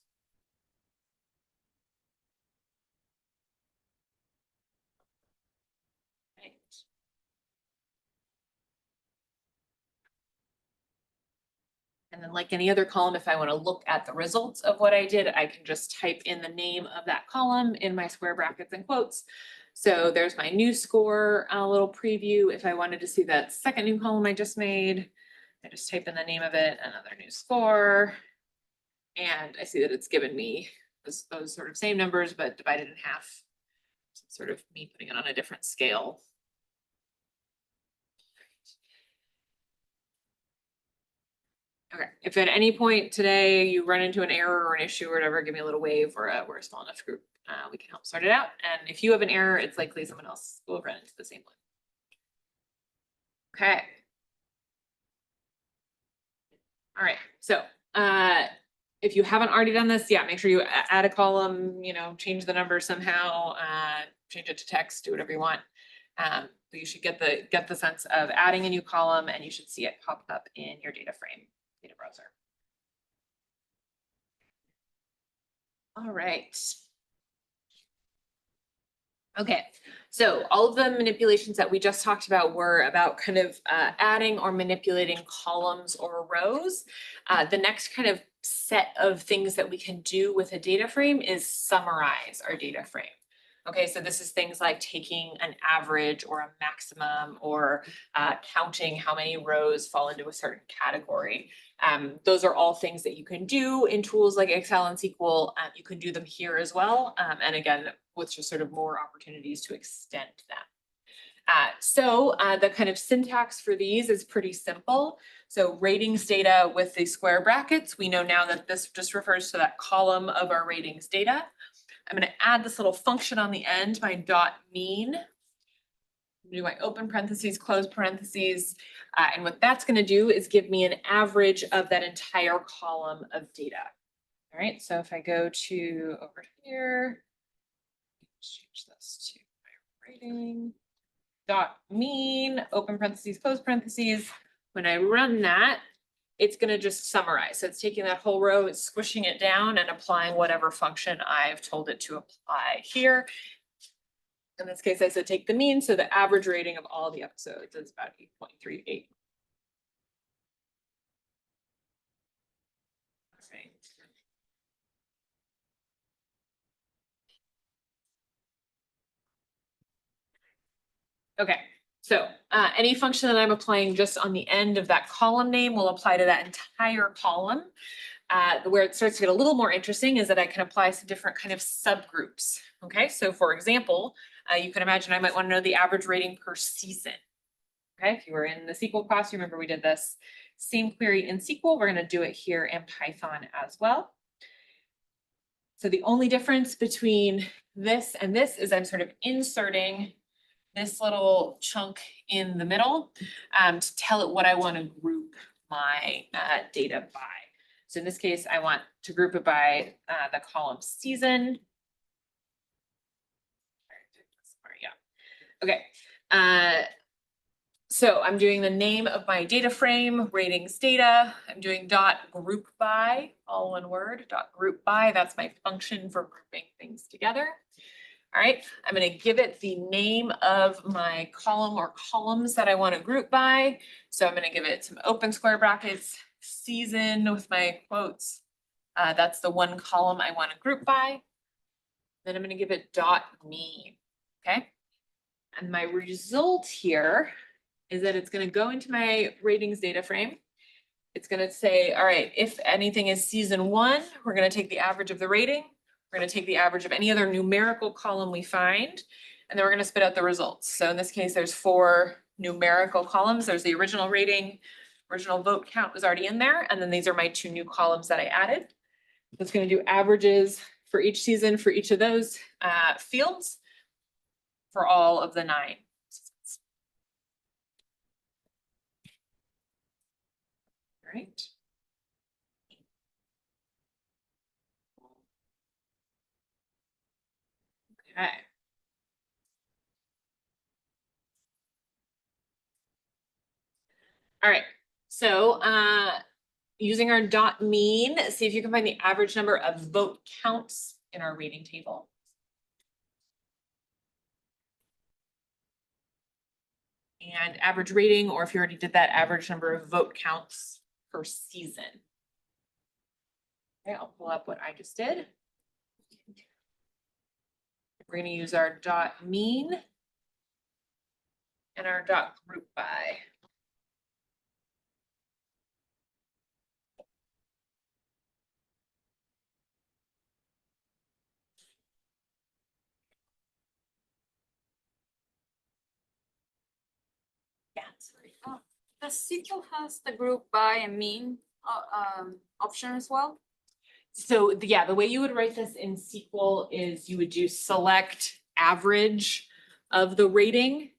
Right. And then like any other column, if I want to look at the results of what I did, I can just type in the name of that column in my square brackets and quotes. So there's my new score, a little preview. If I wanted to see that second new column I just made, I just type in the name of it, another new score. And I see that it's given me those sort of same numbers, but divided in half. So sort of me putting it on a different scale. Okay, if at any point today you run into an error or an issue or whatever, give me a little wave, or we're a small enough group. We can help sort it out. And if you have an error, it's likely someone else will run into the same one. Okay. All right, so if you haven't already done this, yeah, make sure you add a column, change the number somehow, change it to text, do whatever you want. But you should get the sense of adding a new column, and you should see it pop up in your data frame, data browser. All right. Okay, so all of the manipulations that we just talked about were about kind of adding or manipulating columns or rows. The next kind of set of things that we can do with a data frame is summarize our data frame. Okay, so this is things like taking an average or a maximum, or counting how many rows fall into a certain category. Those are all things that you can do in tools like Excel and SQL. You can do them here as well. And again, with just sort of more opportunities to extend them. So the kind of syntax for these is pretty simple. So ratings data with the square brackets, we know now that this just refers to that column of our ratings data. I'm going to add this little function on the end, my dot mean. Do my open parentheses, close parentheses. And what that's going to do is give me an average of that entire column of data. All right, so if I go to over here, change this to my rating, dot mean, open parentheses, close parentheses. When I run that, it's going to just summarize. So it's taking that whole row, it's squishing it down and applying whatever function I've told it to apply here. In this case, I said take the mean, so the average rating of all the episodes is about 8.38. Right. Okay, So any function that I'm applying just on the end of that column name will apply to that entire column. Where it starts to get a little more interesting is that I can apply some different kind of subgroups. Okay, so for example, you can imagine I might want to know the average rating per season. Okay, if you were in the SQL class, you remember we did this same query in SQL. We're going to do it here in Python as well. So the only difference between this and this is I'm sort of inserting this little chunk in the middle to tell it what I want to group my data by. So in this case, I want to group it by the column season. Yeah. Okay. So I'm doing the name of my data frame, ratings data. I'm doing dot group by, all one word, dot group by. That's my function for grouping things together. All right, I'm going to give it the name of my column or columns that I want to group by. So I'm going to give it some open square brackets, season with my quotes. That's the one column I want to group by. Then I'm going to give it dot mean. Okay. And my result here is that it's going to go into my ratings data frame. It's going to say, all right, if anything is season 1, we're going to take the average of the rating. We're going to take the average of any other numerical column we find, and then we're going to spit out the results. So in this case, there's 4 numerical columns. There's the original rating, original vote count was already in there, and then these are my 2 new columns that I added. It's going to do averages for each season for each of those fields for all of the 9. All right. Okay. All right, so using our dot mean, see if you can find the average number of vote counts in our rating table. And average rating, or if you already did that, average number of vote counts per season. Okay, I'll pull up what I just did. We're going to use our dot mean and our dot group by. Yeah. The SQL has the group by and mean option as well. So yeah, the way you would write this in SQL is you would do select average of the rating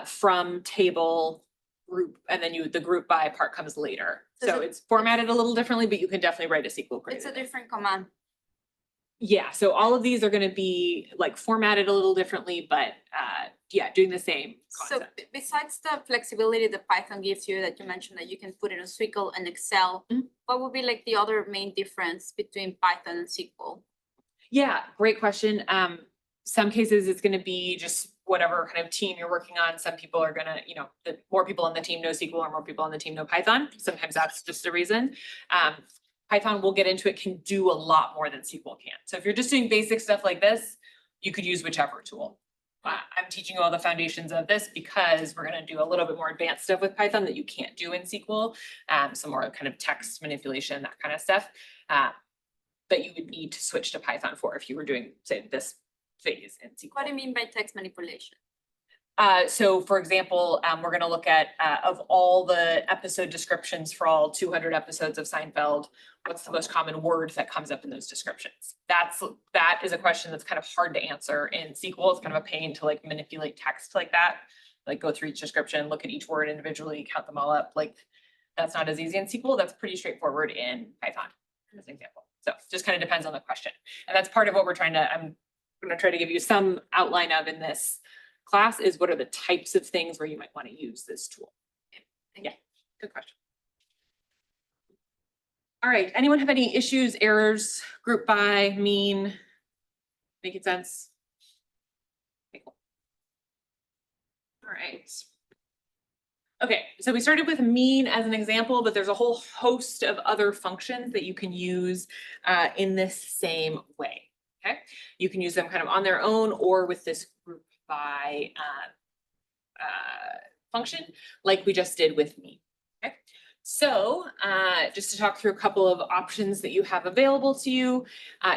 from table group, and then the group by part comes later. So it's formatted a little differently, but you can definitely write a SQL query. It's a different command. Yeah, so all of these are going to be like formatted a little differently, but yeah, doing the same concept. So besides the flexibility that Python gives you, that you mentioned that you can put in a SQL and Excel, what would be like the other main difference between Python and SQL? Yeah, great question. Some cases it's going to be just whatever kind of team you're working on. Some people are going to, you know, the more people on the team know SQL or more people on the team know Python. Sometimes that's just a reason. Python, we'll get into it, can do a lot more than SQL can. So if you're just doing basic stuff like this, you could use whichever tool. I'm teaching you all the foundations of this because we're going to do a little bit more advanced stuff with Python that you can't do in SQL. Some more kind of text manipulation, that kind of stuff. That you would need to switch to Python for if you were doing, say, this phase in SQL. What do you mean by text manipulation? So for example, we're going to look at of all the episode descriptions for all 200 episodes of Seinfeld, what's the most common word that comes up in those descriptions? That is a question that's kind of hard to answer in SQL. It's kind of a pain to like manipulate text like that, like go through each description, look at each word individually, count them all up. Like that's not as easy in SQL. That's pretty straightforward in Python, as an example. So just kind of depends on the question. And that's part of what we're trying to, I'm going to try to give you some outline of in this class is what are the types of things where you might want to use this tool. Yeah, good question. All right, anyone have any issues, errors, group by, mean? Making sense? Okay, cool. All right. Okay, so we started with mean as an example, but there's a whole host of other functions that you can use in this same way. Okay, you can use them kind of on their own or with this group by function like we just did with me. Okay. So just to talk through a couple of options that you have available to you,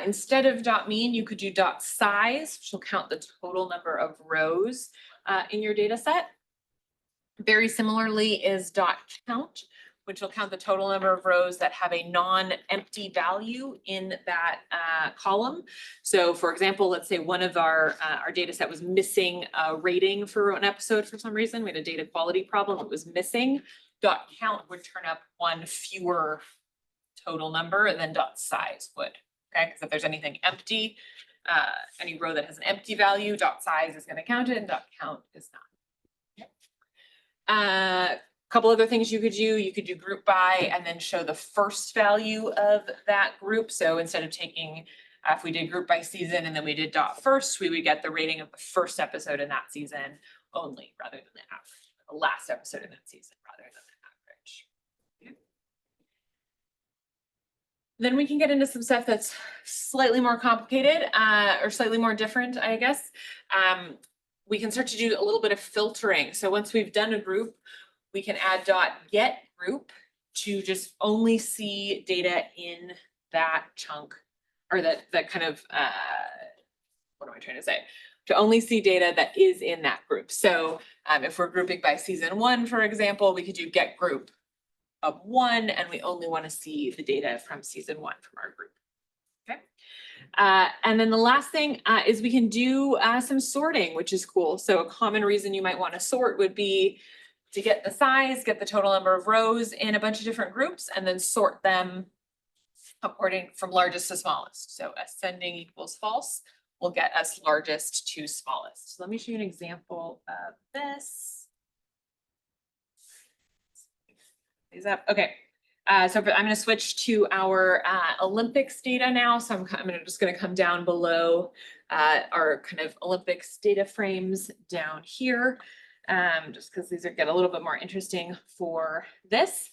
instead of .mean, you could do .size, which will count the total number of rows in your data set. Very similarly is .count, which will count the total number of rows that have a non-empty value in that column. So for example, let's say one of our data set was missing a rating for an episode for some reason. We had a data quality problem, it was missing. .count would turn up one fewer total number than .size would, okay? Because if there's anything empty, any row that has an empty value, .size is gonna count it and .count is not. Couple other things you could do group by and then show the first value of that group. So instead of taking, if we did group by season and then we did .first, we would get the rating of the first episode in that season only rather than the average, the last episode in that season rather than the average. Okay. Then we can get into some stuff that's slightly more complicated or slightly more different, I guess. We can start to do a little bit of filtering. So once we've done a group, we can add .get group to just only see data in that chunk or that kind of, what am I trying to say? To only see data that is in that group. So if we're grouping by season 1, for example, we could do get group of 1 and we only want to see the data from season 1 from our group. Okay. And then the last thing is we can do some sorting, which is cool. So a common reason you might want to sort would be to get the size, get the total number of rows in a bunch of different groups, and then sort them according from largest to smallest. So ascending equals false will get us largest to smallest. So let me show you an example of this. Is that okay? So I'm going to switch to our Olympics data now. So I'm just going to come down below our kind of Olympics data frames down here. Just because these get a little bit more interesting for this.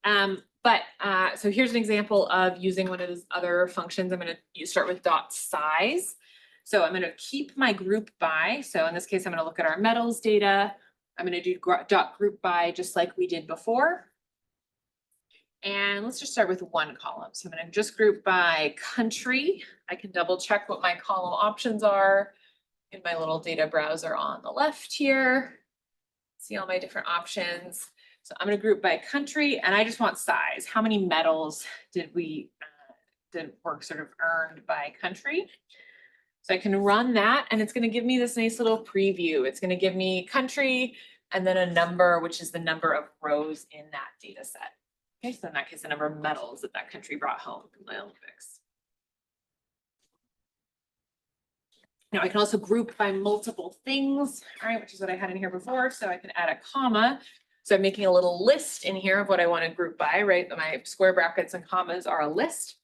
So here's an example of using one of those other functions. I'm going to start with .size. So I'm going to keep my group by. So in this case, I'm going to look at our metals data. I'm going to do .group by just like we did before. And let's just start with one column. So I'm going to just group by country. I can double check what my column options are in my little data browser on the left here. See all my different options. So I'm going to group by country and I just want size. How many medals did work sort of earned by country? So I can run that and it's going to give me this nice little preview. It's going to give me country and then a number, which is the number of rows in that data set. Okay, so in that case, the number of medals that country brought home from the Olympics. Now I can also group by multiple things, all right, which is what I had in here before. So I can add a comma. So I'm making a little list in here of what I want to group by, right? My square brackets and commas are a list.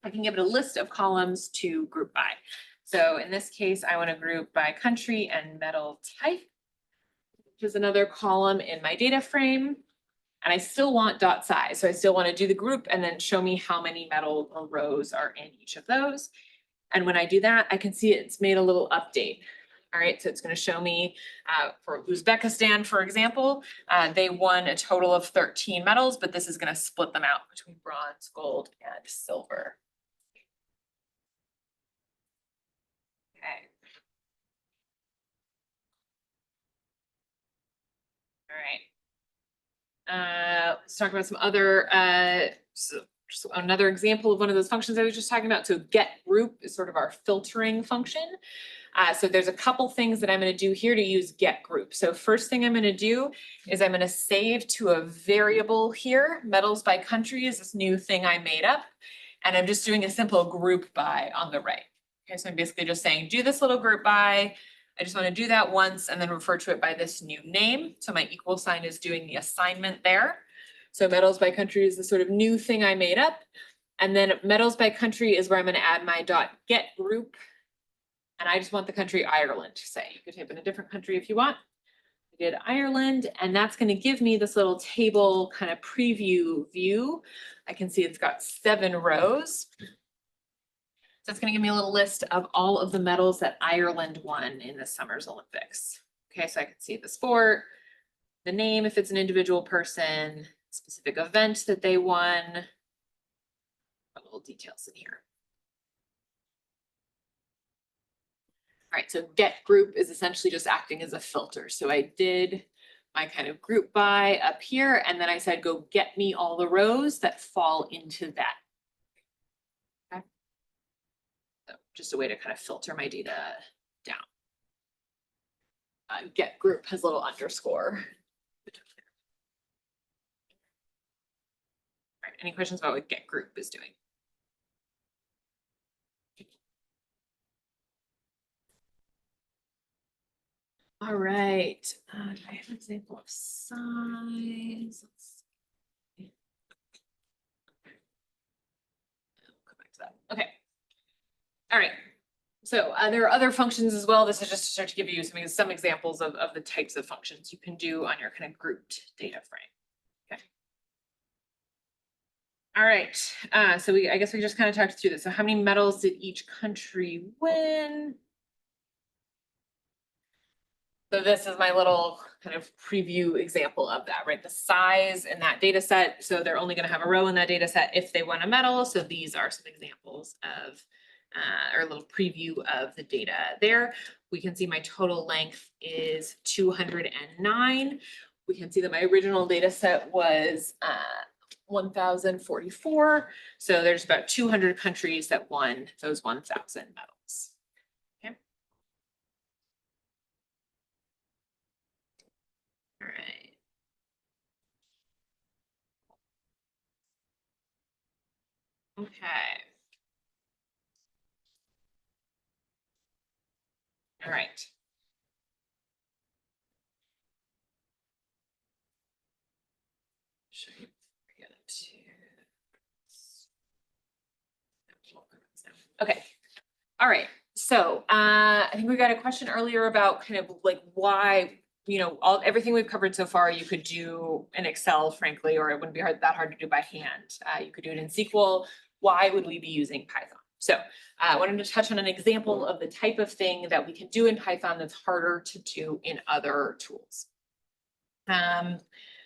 I can give it a list of columns to group by. So in this case, I want to group by country and medal type, which is another column in my data frame. And I still want .size. So I still want to do the group and then show me how many medal or rows are in each of those. And when I do that, I can see it's made a little update. All right, so it's going to show me for Uzbekistan, for example, they won a total of 13 medals, but this is going to split them out between bronze, gold, and silver. Okay. All right. Let's talk about some other, just another example of one of those functions I was just talking about. So get group is sort of our filtering function. So there's a couple things that I'm going to do here to use get group. So first thing I'm going to do is I'm going to save to a variable here. Medals by country is this new thing I made up. And I'm just doing a simple group by on the right. Okay, so I'm basically just saying, do this little group by. I just want to do that once and then refer to it by this new name. So my equal sign is doing the assignment there. So medals by country is the sort of new thing I made up. And then medals by country is where I'm going to add my .get group. And I just want the country Ireland, say. You could type in a different country if you want. I did Ireland, and that's going to give me this little table kind of preview view. I can see it's got 7 rows. So it's going to give me a little list of all of the medals that Ireland won in this summer's Olympics. Okay, so I can see the sport, the name if it's an individual person, specific event that they won. A little details in here. All right, so get group is essentially just acting as a filter. So I did my kind of group by up here, and then I said, go get me all the rows that fall into that. Okay. So just a way to kind of filter my data down. Get group has a little underscore. All right, any questions about what get group is doing? All right, do I have an example of size? Let's see. Go back to that. Okay. All right. So there are other functions as well. This is just to start to give you some examples of the types of functions you can do on your kind of grouped data frame. Okay. All right. So I guess we just kind of talked through this. So how many medals did each country win? So this is my little kind of preview example of that, right? The size in that data set. So they're only going to have a row in that data set if they won a medal. So these are some examples of, or a little preview of the data there. We can see my total length is 209. We can see that my original data set was 1,044. So there's about 200 countries that won those 1,000 medals. All right. Okay. All right. Should we get it to? Okay. All right. So I think we got a question earlier about kind of like why, everything we've covered so far, you could do in Excel, frankly, or it wouldn't be that hard to do by hand. You could do it in SQL. Why would we be using Python? So I wanted to touch on an example of the type of thing that we can do in Python that's harder to do in other tools.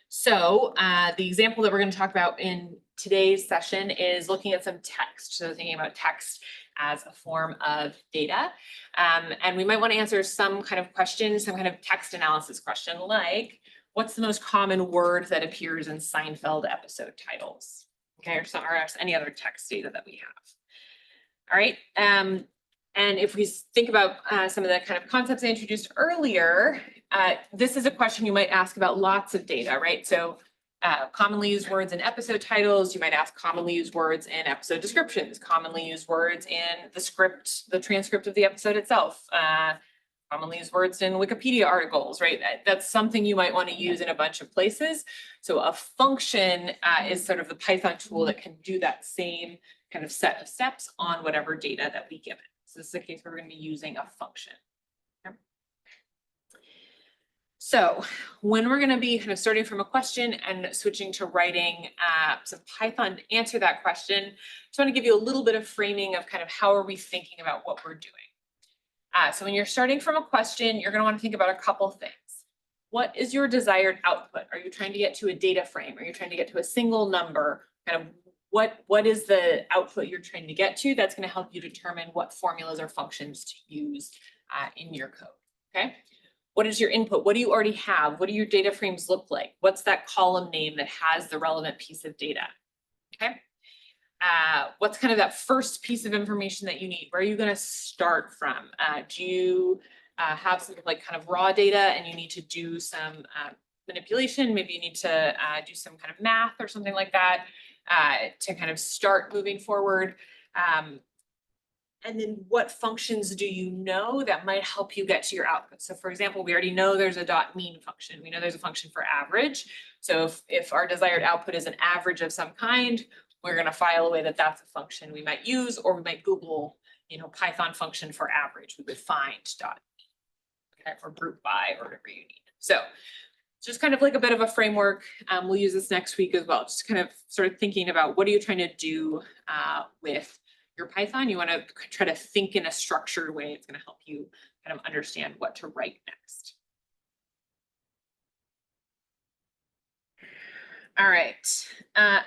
So the example that we're going to talk about in today's session is looking at some text. So thinking about text as a form of data. And we might want to answer some kind of question, some kind of text analysis question, like what's the most common word that appears in Seinfeld episode titles? Okay, or any other text data that we have. All right. And if we think about some of the kind of concepts I introduced earlier, this is a question you might ask about lots of data, right? So commonly used words in episode titles, you might ask commonly used words in episode descriptions, commonly used words in the script, the transcript of the episode itself, commonly used words in Wikipedia articles, right? That's something you might want to use in a bunch of places. So a function is sort of the Python tool that can do that same kind of set of steps on whatever data that we give it. So this is the case where we're going to be using a function. Okay. So when we're going to be kind of starting from a question and switching to writing some Python to answer that question, just want to give you a little bit of framing of kind of how are we thinking about what we're doing. So when you're starting from a question, you're going to want to think about a couple things. What is your desired output? Are you trying to get to a data frame? Are you trying to get to a single number? Kind of what is the output you're trying to get to? That's going to help you determine what formulas or functions to use in your code. Okay. What is your input? What do you already have? What do your data frames look like? What's that column name that has the relevant piece of data? Okay. What's kind of that first piece of information that you need? Where are you going to start from? Do you have some like kind of raw data and you need to do some manipulation? Maybe you need to do some kind of math or something like that to kind of start moving forward. And then what functions do you know that might help you get to your output? So for example, we already know there's a .mean function. We know there's a function for average. So if our desired output is an average of some kind, we're going to file away that that's a function we might use, or we might Google, Python function for average. We would find .mean, or group by, or whatever you need. So just kind of like a bit of a framework. We'll use this next week as well. Just kind of sort of thinking about what are you trying to do with your Python. You want to try to think in a structured way. It's going to help you kind of understand what to write next. All right.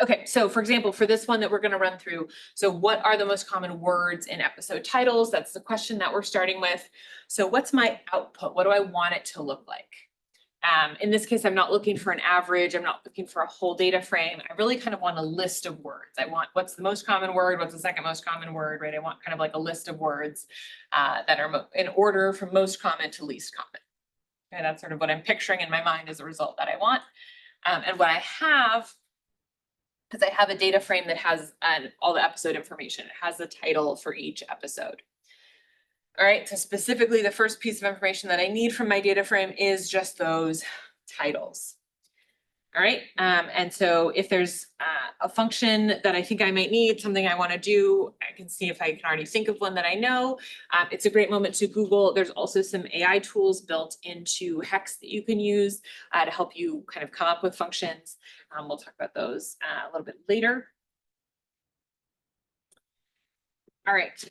Okay, so for example, for this one that we're going to run through, so what are the most common words in episode titles? That's the question that we're starting with. So what's my output? What do I want it to look like? In this case, I'm not looking for an average. I'm not looking for a whole data frame. I really kind of want a list of words. I want what's the most common word, what's the second most common word, right? I want kind of like a list of words that are in order from most common to least common. Okay, that's sort of what I'm picturing in my mind as a result that I want. And what I have, because I have a data frame that has all the episode information. It has the title for each episode. All right, so specifically the first piece of information that I need from my data frame is just those titles. All right, and so if there's a function that I think I might need, something I want to do, I can see if I can already think of one that I know. It's a great moment to Google. There's also some AI tools built into Hex that you can use to help you kind of come up with functions. We'll talk about those a little bit later. All right,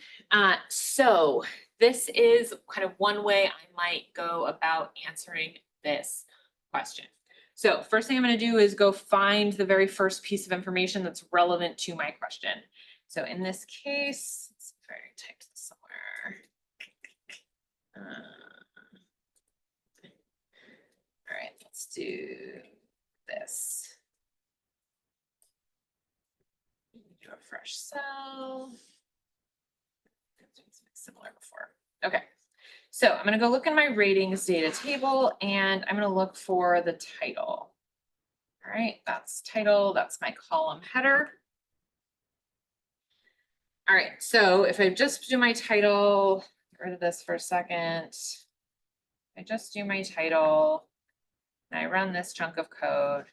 so this is kind of one way I might go about answering this question. So first thing I'm going to do is go find the very first piece of information that's relevant to my question. So in this case, let's see if I type this somewhere. All right, let's do this. Do a fresh cell. Similar before. Okay. So I'm going to go look in my ratings data table and I'm going to look for the title. All right, that's title, that's my column header. All right, so if I just do my title, get rid of this for a second. I just do my title and I run this chunk of code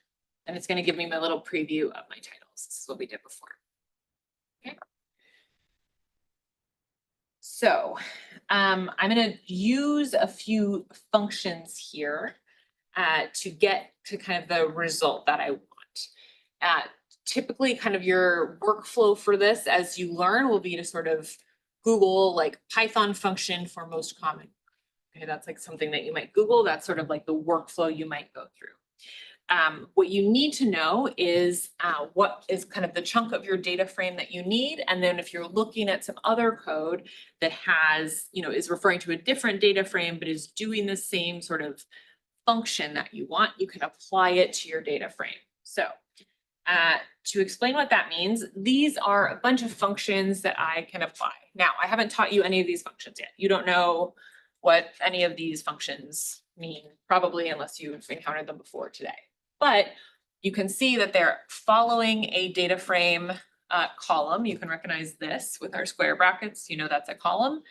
and it's going to give me my little preview of my titles. This is what we did before. Okay. So I'm going to use a few functions here to get to kind of the result that I want. Typically kind of your workflow for this as you learn will be to sort of Google like Python function for most common. Okay, that's like something that you might Google. That's sort of like the workflow you might go through. What you need to know is what is kind of the chunk of your data frame that you need. And then if you're looking at some other code that has, is referring to a different data frame, but is doing the same sort of function that you want, you can apply it to your data frame. So to explain what that means, these are a bunch of functions that I can apply. Now, I haven't taught you any of these functions yet. You don't know what any of these functions mean, probably unless you've encountered them before today. But you can see that they're following a data frame column. You can recognize this with our square brackets. That's a column.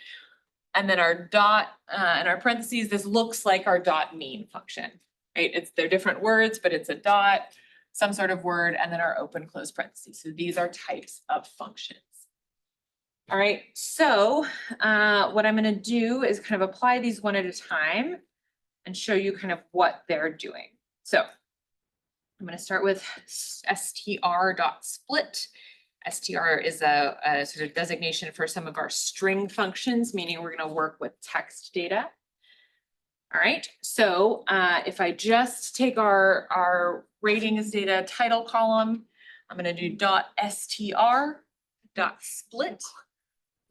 And then our dot and our parentheses, this looks like our dot mean function, right? They're different words, but it's a dot, some sort of word, and then our open close parentheses. So these are types of functions. All right, so what I'm going to do is kind of apply these one at a time and show you kind of what they're doing. So I'm going to start with str.split. str is a sort of designation for some of our string functions, meaning we're going to work with text data. All right, so if I just take our ratings data title column, I'm going to do .str.split,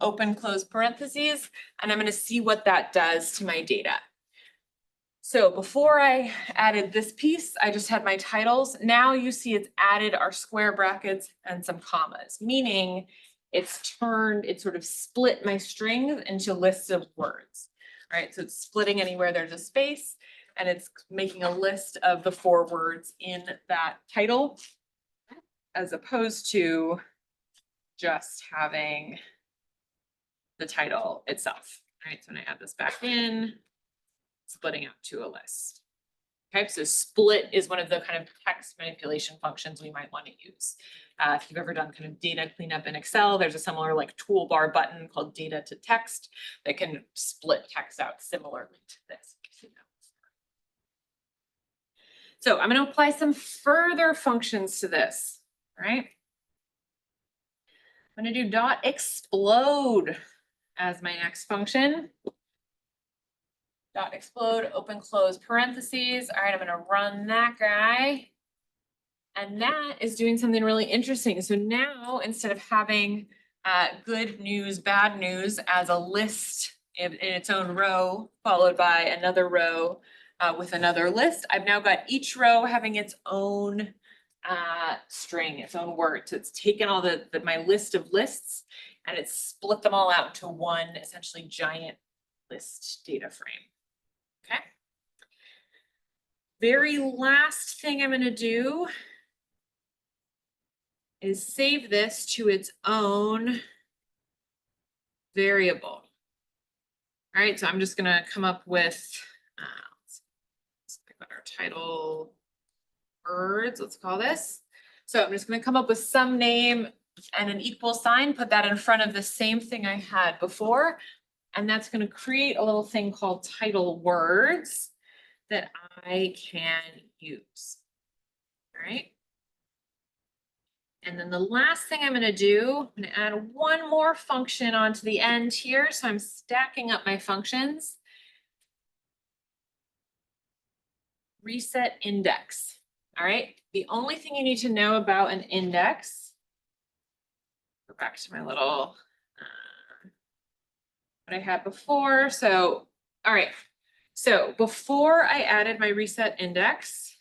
open close parentheses, and I'm going to see what that does to my data. So before I added this piece, I just had my titles. Now you see it's added our square brackets and some commas, meaning it's sort of split my strings into lists of words. All right, so it's splitting anywhere there's a space, and it's making a list of the 4 words in that title, as opposed to just having the title itself. All right, so when I add this back in, splitting out to a list. Okay, so split is one of the kind of text manipulation functions we might want to use. If you've ever done kind of data cleanup in Excel, there's a similar like toolbar button called data to text that can split text out similarly to this. So I'm going to apply some further functions to this, right? I'm going to do .explode as my next function. .explode, open close parentheses. All right, I'm going to run that guy. And that is doing something really interesting. So now instead of having good news, bad news as a list in its own row, followed by another row with another list, I've now got each row having its own string, its own word. So it's taken all my list of lists and it's split them all out into one essentially giant list data frame. Okay. Very last thing I'm going to do is save this to its own variable. All right, so I'm just going to come up with, let's pick out our title words, let's call this. So I'm just going to come up with some name and an equal sign, put that in front of the same thing I had before. And that's going to create a little thing called title words that I can use. All right. And then the last thing I'm going to do, I'm going to add one more function onto the end here. So I'm stacking up my functions. Reset index. All right. The only thing you need to know about an index, go back to my little, what I had before. So, all right. So before I added my reset index,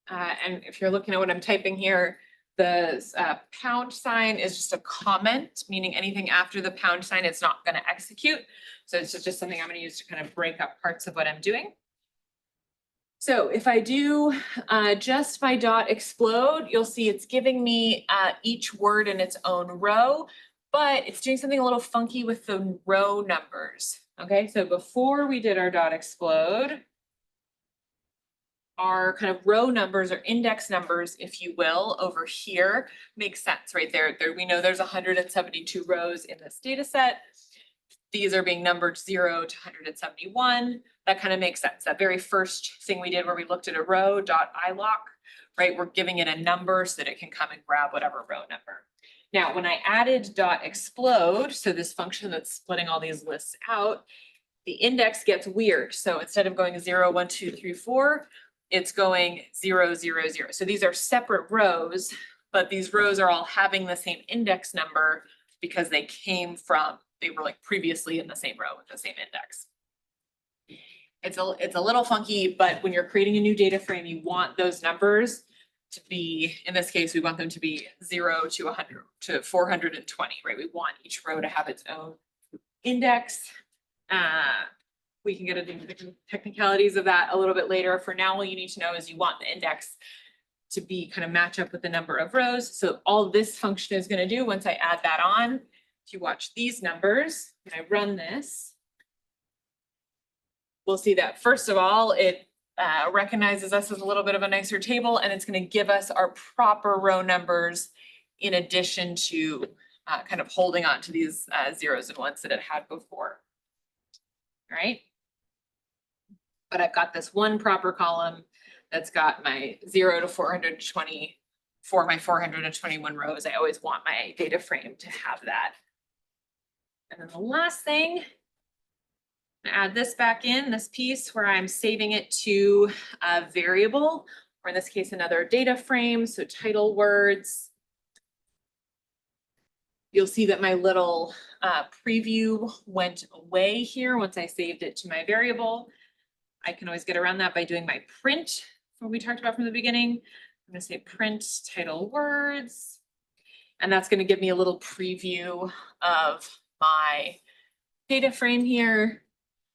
and if you're looking at what I'm typing here, the pound sign is just a comment, meaning anything after the pound sign, it's not going to execute. So it's just something I'm going to use to kind of break up parts of what I'm doing. So if I do just my dot explode, you'll see it's giving me each word in its own row, but it's doing something a little funky with the row numbers. Okay, so before we did our dot explode, our kind of row numbers or index numbers, if you will, over here makes sense right there. We know there's 172 rows in this data set. These are being numbered 0 to 171. That kind of makes sense. That very first thing we did where we looked at a row, .iloc, right? We're giving it a number so that it can come and grab whatever row number. Now, when I added .explode, so this function that's splitting all these lists out, the index gets weird. So instead of going 0, 1, 2, 3, 4, it's going 0, 0, 0. So these are separate rows, but these rows are all having the same index number because they were like previously in the same row with the same index. It's a little funky, but when you're creating a new data frame, you want those numbers to be, in this case, we want them to be 0 to 100 to 420, right? We want each row to have its own index. We can get into the technicalities of that a little bit later. For now, all you need to know is you want the index to be kind of match up with the number of rows. So all this function is going to do once I add that on, if you watch these numbers, and I run this, we'll see that first of all, it recognizes us as a little bit of a nicer table, and it's going to give us our proper row numbers in addition to kind of holding on to these zeros and ones that it had before. All right. But I've got this one proper column that's got my 0 to 420 for my 421 rows. I always want my data frame to have that. And then the last thing, add this back in, this piece where I'm saving it to a variable, or in this case, another data frame, so title words. You'll see that my little preview went away here once I saved it to my variable. I can always get around that by doing my print, what we talked about from the beginning. I'm going to say print title words, and that's going to give me a little preview of my data frame here.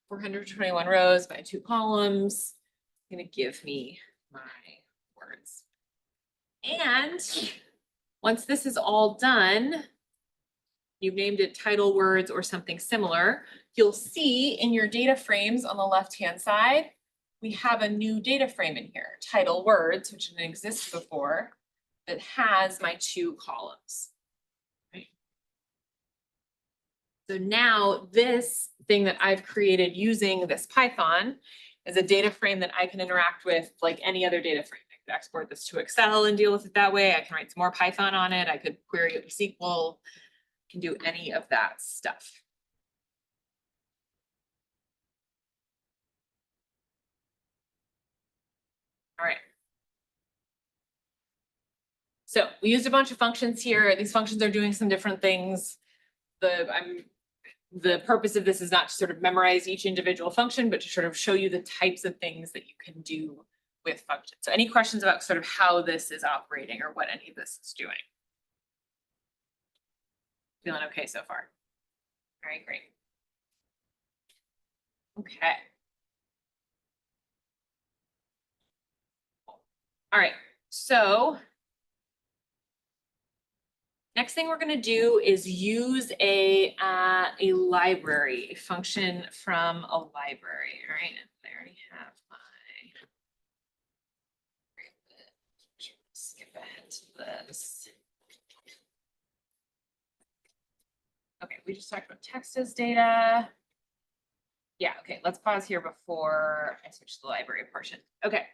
421 rows by 2 columns. It's going to give me my words. And once this is all done, you've named it title words or something similar, you'll see in your data frames on the left-hand side, we have a new data frame in here, title words, which didn't exist before, that has my 2 columns. Right. So now this thing that I've created using this Python is a data frame that I can interact with like any other data frame. I could export this to Excel and deal with it that way. I can write some more Python on it. I could query it with SQL. Can do any of that stuff. All right. So we used a bunch of functions here. These functions are doing some different things. The purpose of this is not to sort of memorize each individual function, but to sort of show you the types of things that you can do with functions. So any questions about sort of how this is operating or what any of this is doing? Feeling okay so far? All right, great. Okay. All right, so next thing we're gonna do is use a library, a function from a library, all right? I already have my. Skip ahead to this. Okay, we just talked about text as data. Yeah, okay, let's pause here before I switch to the library portion. Okay.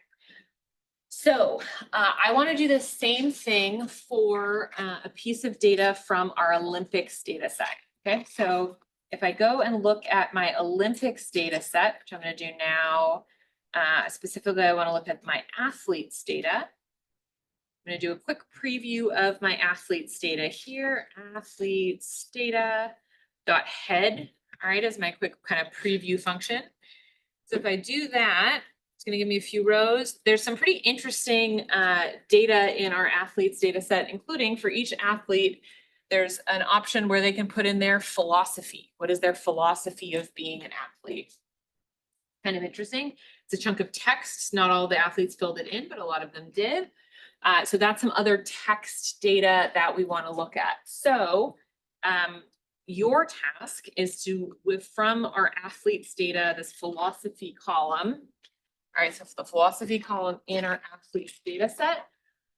So I want to do the same thing for a piece of data from our Olympics data set. Okay, so if I go and look at my Olympics data set, which I'm going to do now, specifically, I want to look at my athletes data. I'm going to do a quick preview of my athletes data here. Athletes data dot head. All right, is my quick kind of preview function. So if I do that, it's going to give me a few rows. There's some pretty interesting data in our athletes data set, including for each athlete, there's an option where they can put in their philosophy. What is their philosophy of being an athlete? Kind of interesting. It's a chunk of text. Not all the athletes filled it in, but a lot of them did. So that's some other text data that we want to look at. So your task is to, from our athletes data, this philosophy column. All right, so for the philosophy column in our athletes data set,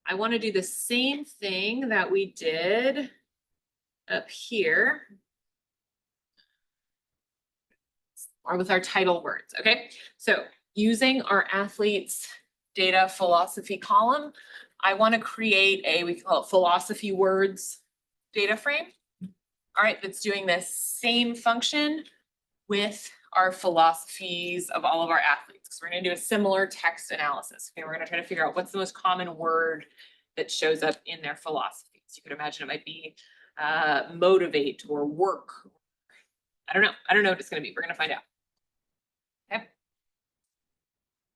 I want to do the same thing that we did up here, or with our title words. Okay, so using our athletes data philosophy column, I want to create a, we call it philosophy words data frame. All right, that's doing this same function with our philosophies of all of our athletes. So we're going to do a similar text analysis. Okay, we're going to try to figure out what's the most common word that shows up in their philosophies. You could imagine it might be motivate or work. I don't know what it's going to be. We're going to find out. Okay.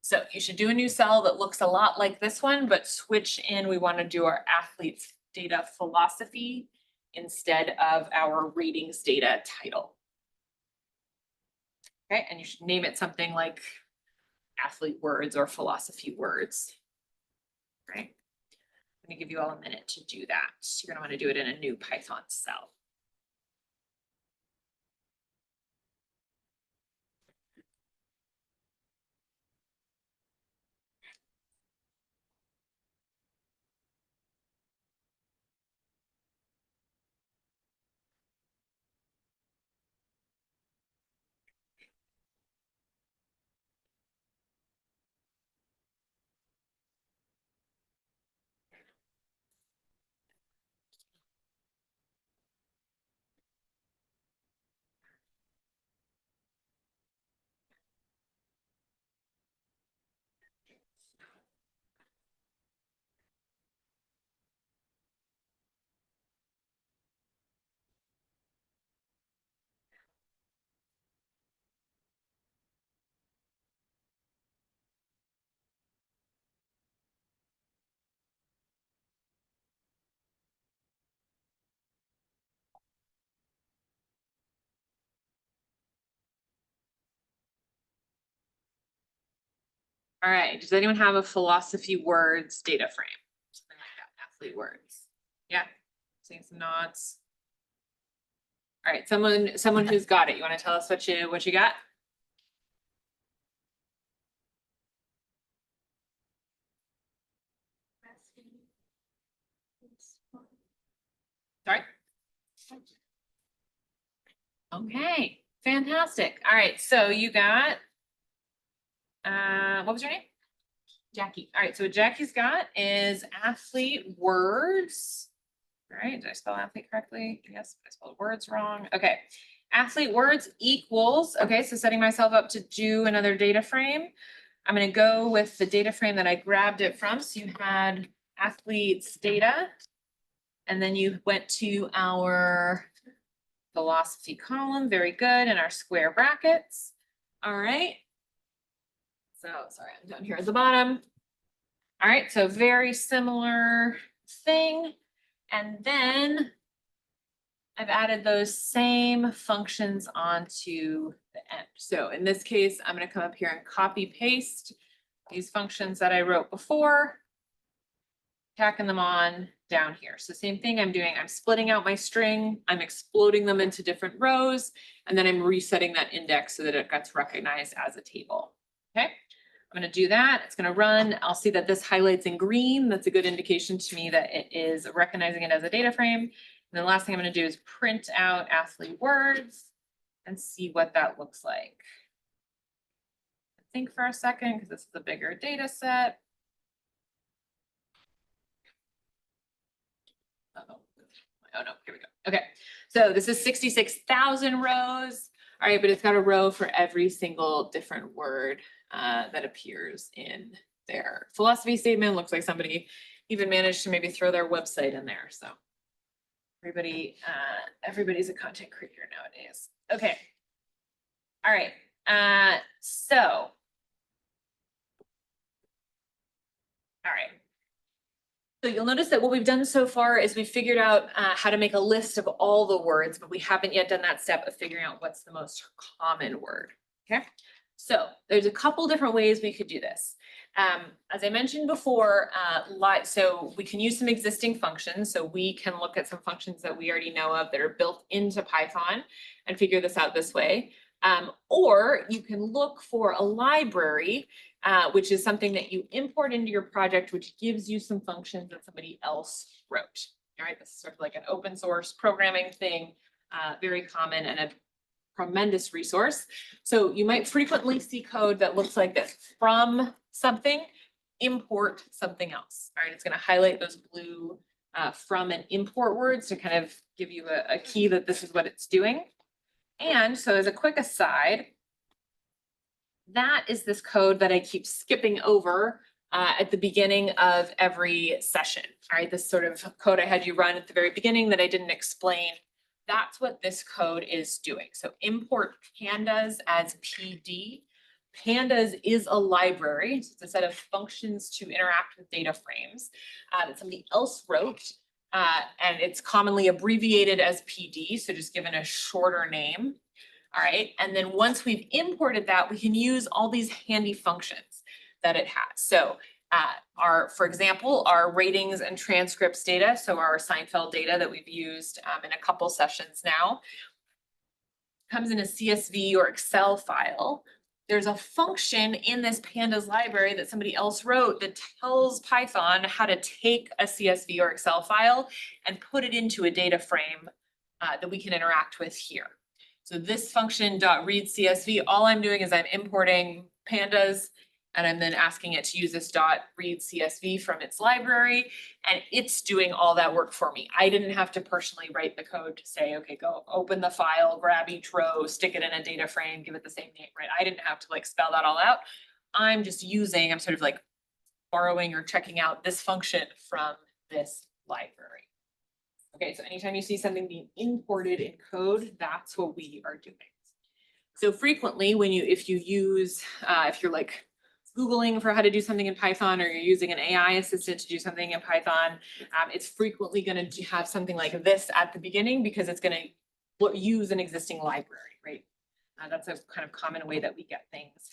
So you should do a new cell that looks a lot like this one, but switch in. We want to do our athletes data philosophy instead of our ratings data title. Okay, and you should name it something like athlete words or philosophy words. Right? I'm going to give you all a minute to do that. You're going to want to do it in a new Python cell. All right, does anyone have a philosophy words data frame? Something like that, athlete words. Yeah, seeing some nods. All right, someone who's got it. You want to tell us what you got? Sorry. Okay, fantastic. All right, so you got, what was your name? Jackie. All right, so what Jackie's got is athlete words. All right, did I spell athlete correctly? Yes, I spelled words wrong. Okay, athlete words equals, okay, so setting myself up to do another data frame. I'm gonna go with the data frame that I grabbed it from. So you had athletes data. And then you went to our velocity column, very good, and our square brackets. All right. So sorry, I'm down here at the bottom. All right, so very similar thing. And then I've added those same functions onto the end. So in this case, I'm going to come up here and copy paste these functions that I wrote before, tacking them on down here. So same thing I'm doing, I'm splitting out my string, I'm exploding them into different rows, and then I'm resetting that index so that it gets recognized as a table. Okay, I'm going to do that. It's going to run. I'll see that this highlights in green. That's a good indication to me that it is recognizing it as a data frame. And the last thing I'm going to do is print out athlete words and see what that looks like. Think for a second, because this is a bigger data set. Oh no, here we go. Okay, so this is 66,000 rows. All right, but it's got a row for every single different word that appears in their philosophy statement. Looks like somebody even managed to maybe throw their website in there. So everybody's a content creator nowadays. Okay. All right. All right. So you'll notice that what we've done so far is we figured out how to make a list of all the words, but we haven't yet done that step of figuring out what's the most common word. Okay. So there's a couple different ways we could do this. As I mentioned before, so we can use some existing functions. So we can look at some functions that we already know of that are built into Python and figure this out this way. Or you can look for a library, which is something that you import into your project, which gives you some functions that somebody else wrote. All right, this is sort of like an open source programming thing, very common and a tremendous resource. So you might frequently see code that looks like this: from something, import something else. All right, it's going to highlight those blue from and import words to kind of give you a key that this is what it's doing. And so as a quick aside, that is this code that I keep skipping over at the beginning of every session. All right, this sort of code I had you run at the very beginning that I didn't explain. That's what this code is doing. So import pandas as PD. Pandas is a library. So it's a set of functions to interact with data frames that somebody else wrote. And it's commonly abbreviated as PD, so just given a shorter name. All right, and then once we've imported that, we can use all these handy functions that it has. So for example, our ratings and transcripts data, so our Seinfeld data that we've used in a couple sessions now, comes in a CSV or Excel file. There's a function in this pandas library that somebody else wrote that tells Python how to take a CSV or Excel file and put it into a data frame that we can interact with here. So this function .read CSV, all I'm doing is I'm importing pandas and I'm then asking it to use this .read CSV from its library, and it's doing all that work for me. I didn't have to personally write the code to say, okay, go open the file, grab each row, stick it in a data frame, give it the same name, right? I didn't have to like spell that all out. I'm sort of like borrowing or checking out this function from this library. Okay, so anytime you see something being imported in code, that's what we are doing. So frequently if you're like Googling for how to do something in Python, or you're using an AI assistant to do something in Python, it's frequently going to have something like this at the beginning because it's going to use an existing library, right? That's a kind of common way that we get things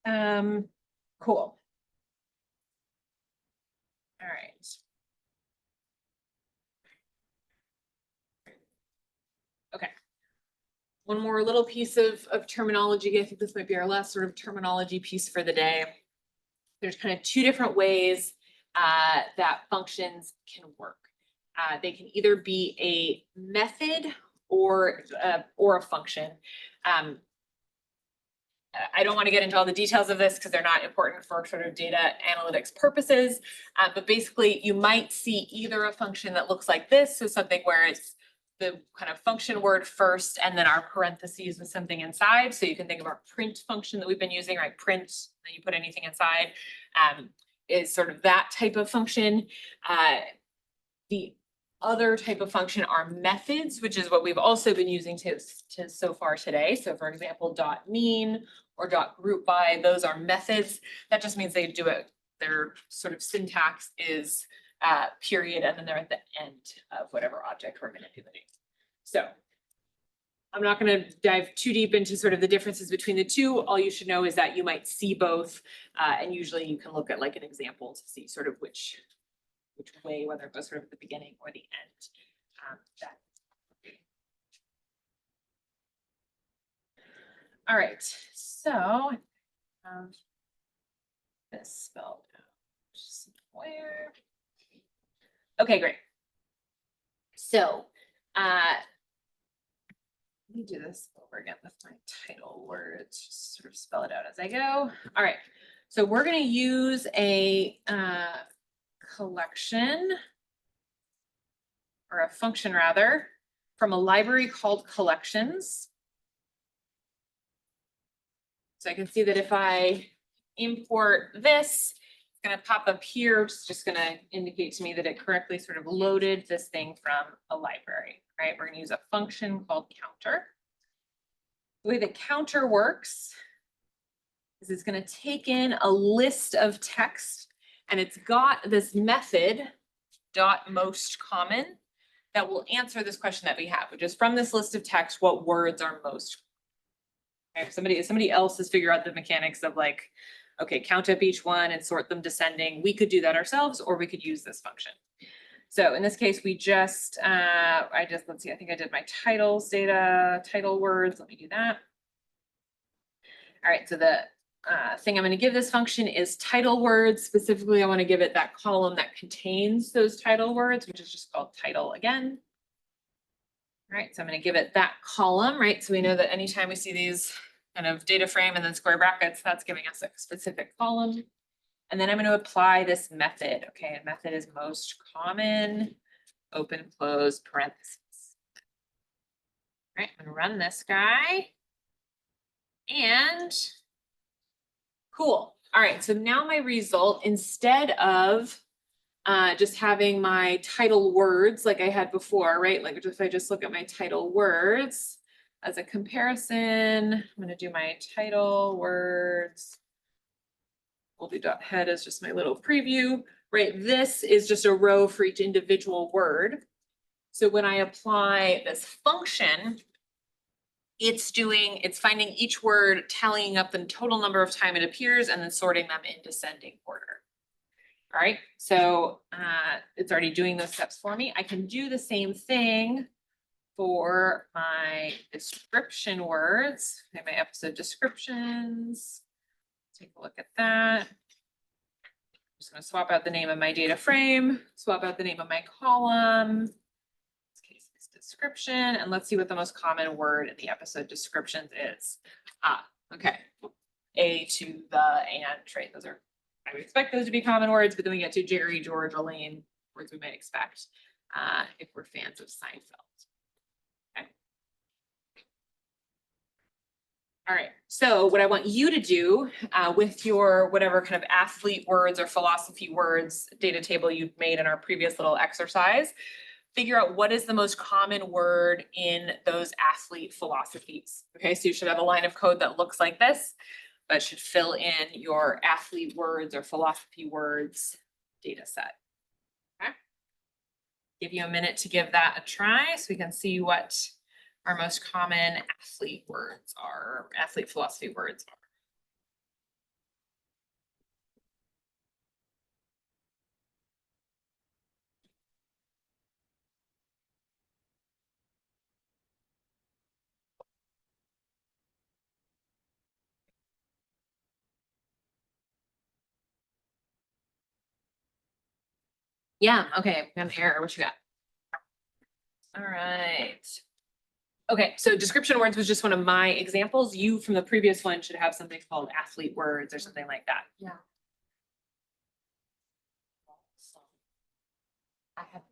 done. Cool. All right. Okay. One more little piece of terminology. I think this might be our last sort of terminology piece for the day. There's kind of two different ways that functions can work. They can either be a method or a function. I don't want to get into all the details of this because they're not important for sort of data analytics purposes. But basically, you might see either a function that looks like this, so something where the kind of function word first and then our parentheses with something inside. So you can think of our print function that we've been using, right? Print, then you put anything inside, is sort of that type of function. The other type of function are methods, which is what we've also been using to so far today. So for example, dot mean or dot group by, those are methods. That just means they do it, their sort of syntax is period, and then they're at the end of whatever object we're manipulating. So I'm not going to dive too deep into sort of the differences between the two. All you should know is that you might see both, and usually you can look at like an example to see sort of which way, whether it goes sort of at the beginning or the end. All right, so this spelled out somewhere. Okay, great. So let me do this over again with my title words, just sort of spell it out as I go. All right, so we're going to use a collection, or a function rather, from a library called collections. So I can see that if I import this, it's going to pop up here, which is just going to indicate to me that it correctly sort of loaded this thing from a library, right? We're going to use a function called counter. The way the counter works is it's going to take in a list of text, and it's got this method dot most common that will answer this question that we have, which is from this list of text, what words are most. Okay, if somebody else has figured out the mechanics of like, okay, count up each one and sort them descending, we could do that ourselves, or we could use this function. So in this case, we just, let's see, I think I did my titles data, title words. Let me do that. All right, so the thing I'm going to give this function is title words. Specifically, I want to give it that column that contains those title words, which is just called title again. All right, so I'm going to give it that column, right? So we know that anytime we see these kind of data frame and then square brackets, that's giving us a specific column. And then I'm going to apply this method. Okay, and method is most common, open, close, parentheses. All right, I'm going to run this guy. And cool. All right, so now my result, instead of just having my title words like I had before, right? Like if I just look at my title words as a comparison, I'm going to do my title words. We'll do dot head as just my little preview, right? This is just a row for each individual word. So when I apply this function, it's finding each word, tallying up the total number of time it appears, and then sorting them in descending order. All right, so it's already doing those steps for me. I can do the same thing for my description words, okay, my episode descriptions. Take a look at that. I'm just going to swap out the name of my data frame, swap out the name of my column. In this case, it's description, and let's see what the most common word in the episode descriptions is. Okay, A to the and, right? Those are, I would expect those to be common words, but then we get to Jerry, George, Elaine, words we might expect if we're fans of Seinfeld. Okay. All right, so what I want you to do with your whatever kind of athlete words or philosophy words data table you've made in our previous little exercise, figure out what is the most common word in those athlete philosophies. Okay, so you should have a line of code that looks like this, but should fill in your athlete words or philosophy words data set. Okay. Give you a minute to give that a try so we can see what our most common athlete words are, athlete philosophy words are. Yeah, okay, I'm here. What you got? All right. Okay, so description words was just one of my examples. You from the previous one should have something called athlete words or something like that. Yeah. I have.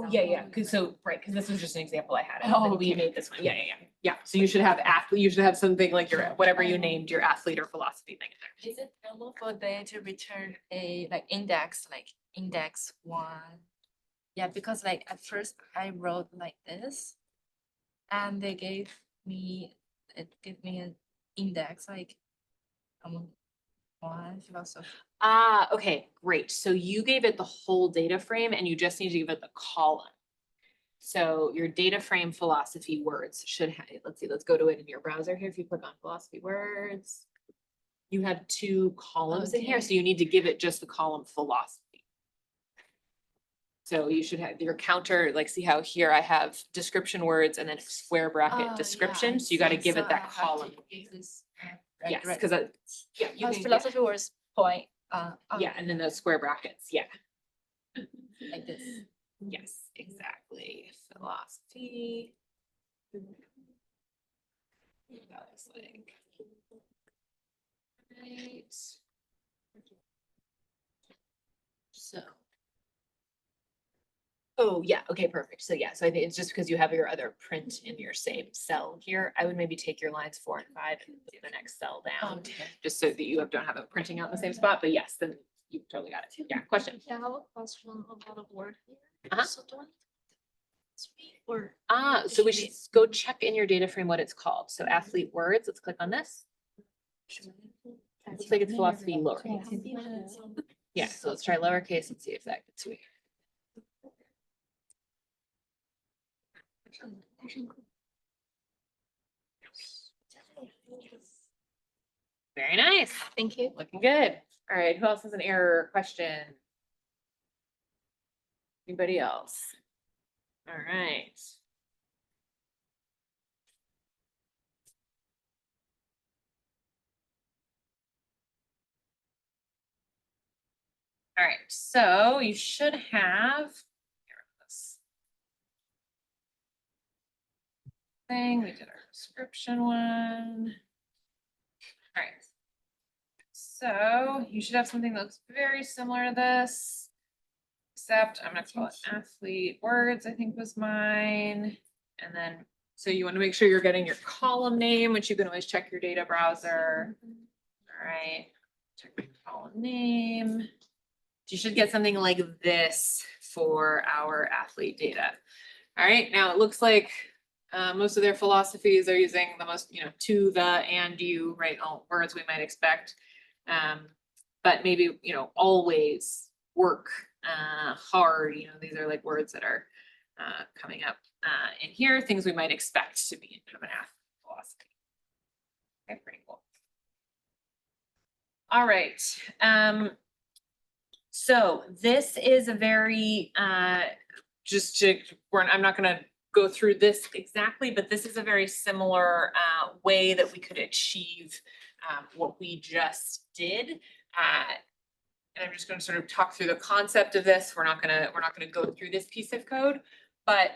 Oh, yeah, cause so, right, cause this was just an example I had. Oh, And then we okay. made this one. Yeah, so you should have athlete, you should have something like your, whatever you named your athlete or philosophy thing in there. Is it normal for them to return a like index one? Yeah, because like at first I wrote like this. And they gave me, an index like one philosophy. Ah, okay, great. So you gave it the whole data frame and you just need to give it the column. So your data frame philosophy words should have, let's see, let's go to it in your browser here. If you click on philosophy words, you have two columns in here, Okay. so you need to give it just the column philosophy. So you should have your counter, like see how here I have description words and then square bracket description. So you got to give it that column. Yes, Yes, because yeah, you Because can, philosophy was point, yeah, and then those square brackets, yeah. like this. Yes, exactly. Philosophy. That looks like. Right. So. Oh, yeah, okay, perfect. So yeah, so I think it's just because you have your other print in your same cell here. I would maybe take your lines 4 and 5 and put the next cell down, Okay. just so that you don't have it printing out in the same spot. But yes, then you totally got it. Yeah, question. Yeah, I have a question about a word here. Uh-huh. So do I need to speak or? So we should go check in your data frame what it's called. So athlete words, let's click on this. Looks like it's philosophy lowercase. Yeah, so let's try lowercase and see if that gets weird. Very nice. Thank you. Looking good. All right, who else has an error or question? Anybody else? All right. All right, so you should have. Here, this thing, we did our description one. All right. So you should have something that looks very similar to this, except I'm gonna call it athlete words, I think was mine. And then, so you want to make sure you're getting your column name, which you can always check your data browser. All right, check my column name. You should get something like this for our athlete data. All right, now it looks like most of their philosophies are using the most, to, the, and, you, right, all words we might expect. But maybe, always, work, hard, these are like words that are coming up in here, things we might expect to be in kind of an athlete philosophy. Okay, pretty cool. All right. So this is a very, I'm not gonna go through this exactly, but this is a very similar way that we could achieve what we just did. And I'm just gonna sort of talk through the concept of this. We're not gonna go through this piece of code, but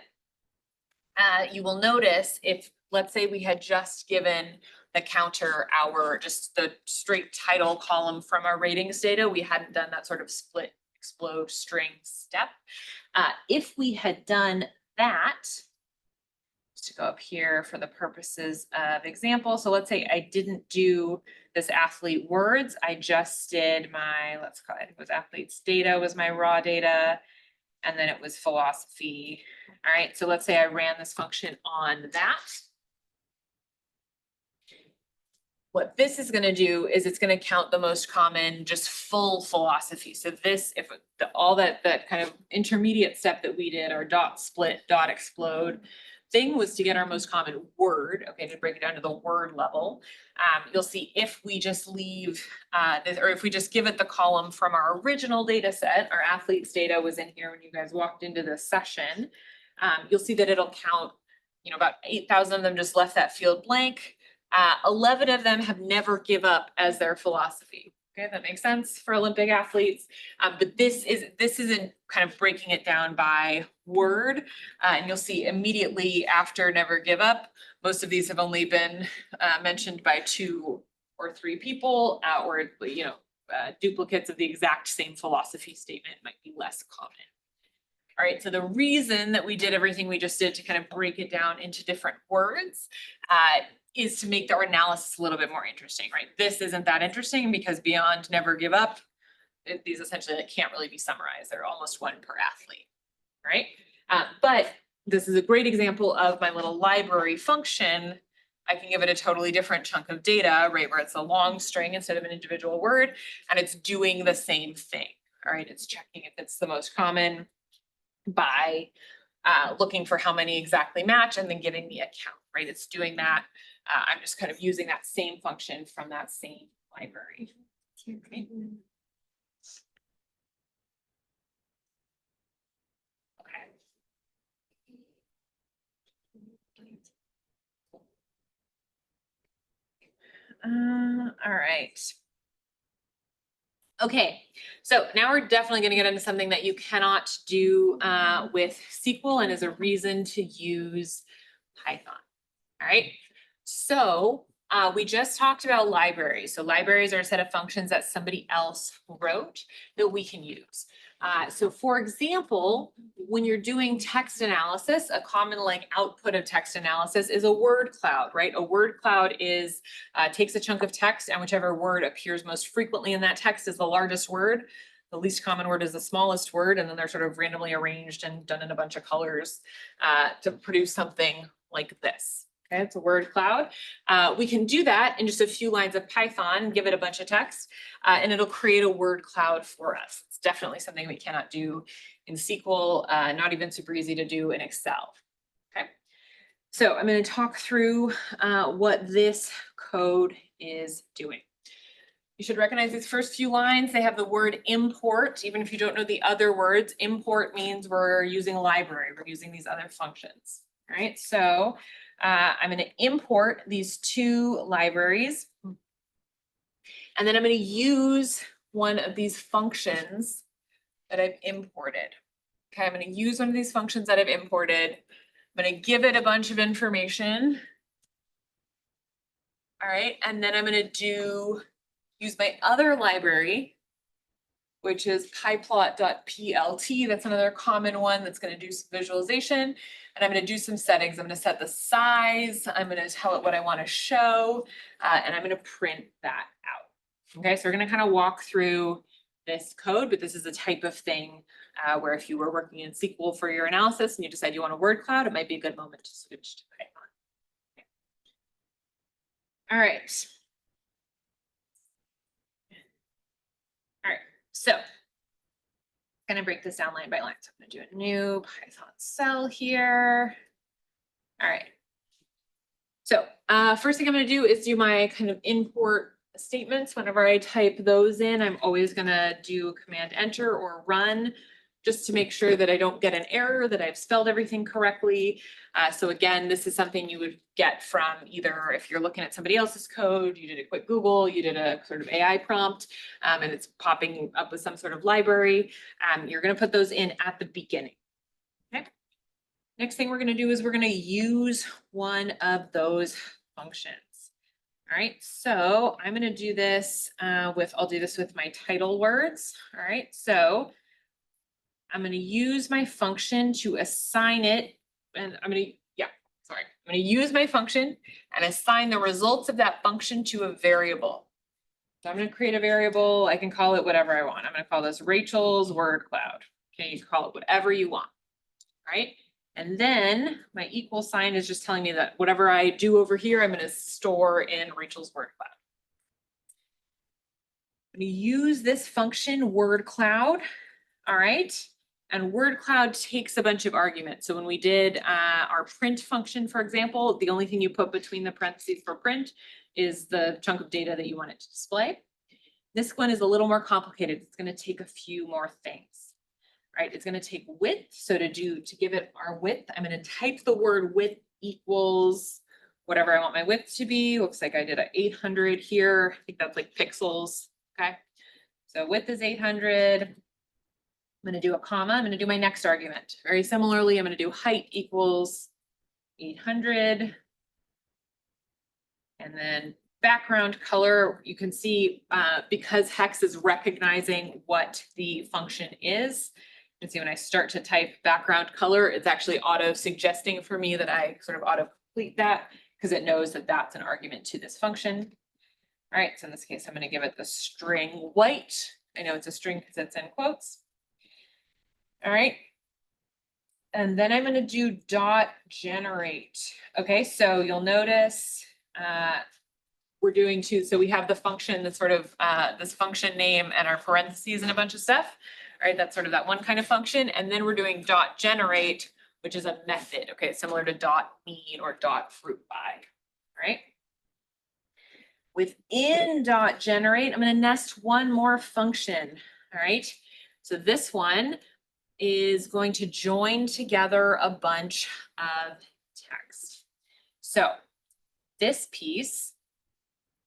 you will notice if, let's say we had just given the counter just the straight title column from our ratings data, we hadn't done that sort of split explode string step. If we had done that, just to go up here for the purposes of example, so let's say I didn't do this athlete words, I just did my, let's call it, was athletes data was my raw data, and then it was philosophy. All right, so let's say I ran this function on that. What this is gonna do is it's gonna count the most common, just full philosophy. So this, if all that kind of intermediate step that we did, our dot split, dot explode thing was to get our most common word, okay, to break it down to the word level. You'll see if we just leave this, or if we just give it the column from our original data set, our athletes data was in here when you guys walked into this session. You'll see that it'll count, about 8,000 of them just left that field blank. 11 of them have never give up as their philosophy. Okay, that makes sense for Olympic athletes. But this isn't kind of breaking it down by word. And you'll see immediately after never give up, most of these have only been mentioned by 2 or 3 people, or duplicates of the exact same philosophy statement might be less common. All right, so the reason that we did everything we just did to kind of break it down into different words is to make our analysis a little bit more interesting, right? This isn't that interesting because beyond never give up, these essentially like can't really be summarized. They're almost one per athlete, right? But this is a great example of my little library function. I can give it a totally different chunk of data, right, where it's a long string instead of an individual word, and it's doing the same thing, all right? It's checking if it's the most common by looking for how many exactly match and then giving me a count, right? It's doing that. I'm just kind of using that same function from that same library. Okay. All right. Okay, so now we're definitely going to get into something that you cannot do with SQL and is a reason to use Python. All right, so we just talked about libraries. So libraries are a set of functions that somebody else wrote that we can use. So for example, when you're doing text analysis, a common like output of text analysis is a word cloud, right? A word cloud is takes a chunk of text and whichever word appears most frequently in that text is the largest word. The least common word is the smallest word, and then they're sort of randomly arranged and done in a bunch of colors to produce something like this. Okay, it's a word cloud. We can do that in just a few lines of Python, give it a bunch of text, and it'll create a word cloud for us. It's definitely something we cannot do in SQL, not even super easy to do in Excel. Okay, so I'm going to talk through what this code is doing. You should recognize these first few lines. They have the word import. Even if you don't know the other words, import means we're using a library. We're using these other functions. All right, so I'm going to import these two libraries. And then I'm going to use one of these functions that I've imported. Okay, I'm going to use one of these functions that I've imported. I'm going to give it a bunch of information. All right, and then I'm going to use my other library, which is pyplot.plt. That's another common one that's going to do some visualization. And I'm going to do some settings. I'm going to set the size. I'm going to tell it what I want to show. And I'm going to print that out. Okay, so we're going to kind of walk through this code, but this is a type of thing where if you were working in SQL for your analysis and you decide you want a word cloud, it might be a good moment to switch to Python. Okay. All right. All right, so I'm going to break this down line by line. So I'm going to do a new Python cell here. All right. So first thing I'm going to do is do my kind of import statements. Whenever I type those in, I'm always going to do Command Enter or Run just to make sure that I don't get an error, that I've spelled everything correctly. So again, this is something you would get from either if you're looking at somebody else's code, you did a quick Google, you did a sort of AI prompt, and it's popping up with some sort of library. You're going to put those in at the beginning. Okay. Next thing we're going to do is we're going to use one of those functions. All right, so I'm going to do this I'll do this with my title words. All right, so I'm going to use my function to assign it, and I'm going to use my function and assign the results of that function to a variable. So I'm going to create a variable. I can call it whatever I want. I'm going to call this Rachel's word cloud. Okay, you can call it whatever you want. All right, and then my equal sign is just telling me that whatever I do over here, I'm going to store in Rachel's word cloud. I'm going to use this function word cloud. All right. And word cloud takes a bunch of arguments. So when we did our print function, for example, the only thing you put between the parentheses for print is the chunk of data that you want it to display. This one is a little more complicated. It's going to take a few more things. Right? It's going to take width. So to give it our width, I'm going to type the word width equals whatever I want my width to be. Looks like I did a 800 here. I think that's like pixels. Okay. So width is 800. I'm going to do a comma. I'm going to do my next argument. Very similarly, I'm going to do height equals 800. And then background color, you can see because hex is recognizing what the function is, And see when I start to type background color, it's actually auto suggesting for me that I sort of auto complete that because it knows that that's an argument to this function. All right, so in this case, I'm going to give it the string white. I know it's a string because it's in quotes. All right. And then I'm going to do dot generate. Okay, so you'll notice we're doing two. So we have the function that's sort of this function name and our parentheses and a bunch of stuff. All right, that's sort of that one kind of function. And then we're doing dot generate, which is a method. Okay, similar to dot need or dot fruit by. All right. Within dot generate, I'm going to nest one more function. All right. So this one is going to join together a bunch of text. So this piece,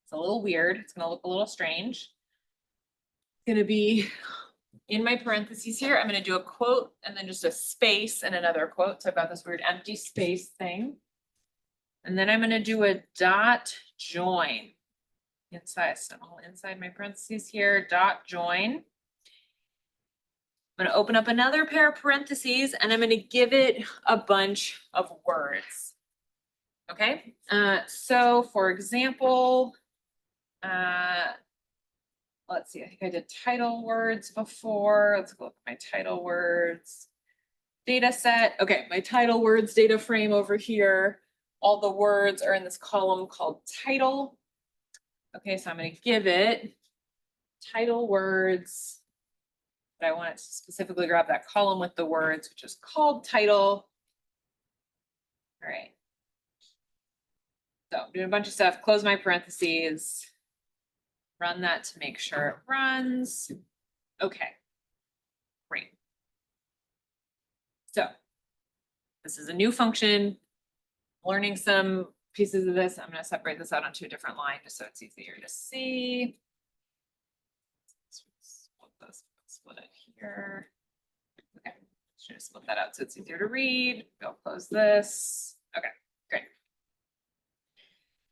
it's a little weird. It's going to look a little strange. It's going to be in my parentheses here. I'm going to do a quote and then just a space and another quote. So I've got this weird empty space thing. And then I'm going to do a dot join inside. So all inside my parentheses here, dot join. I'm going to open up another pair of parentheses and I'm going to give it a bunch of words. Okay, so for example, let's see, I think I did title words before. Let's go look at my title words data set. Okay, my title words data frame over here. All the words are in this column called title. Okay, so I'm going to give it title words. But I want it to specifically grab that column with the words, which is called title. All right. So I'm doing a bunch of stuff, close my parentheses, run that to make sure it runs. Okay, great. So this is a new function. Learning some pieces of this. I'm going to separate this out onto a different line just so it's easier to see. Split it here. Okay, should have split that out so it's easier to read. Go close this. Okay, great.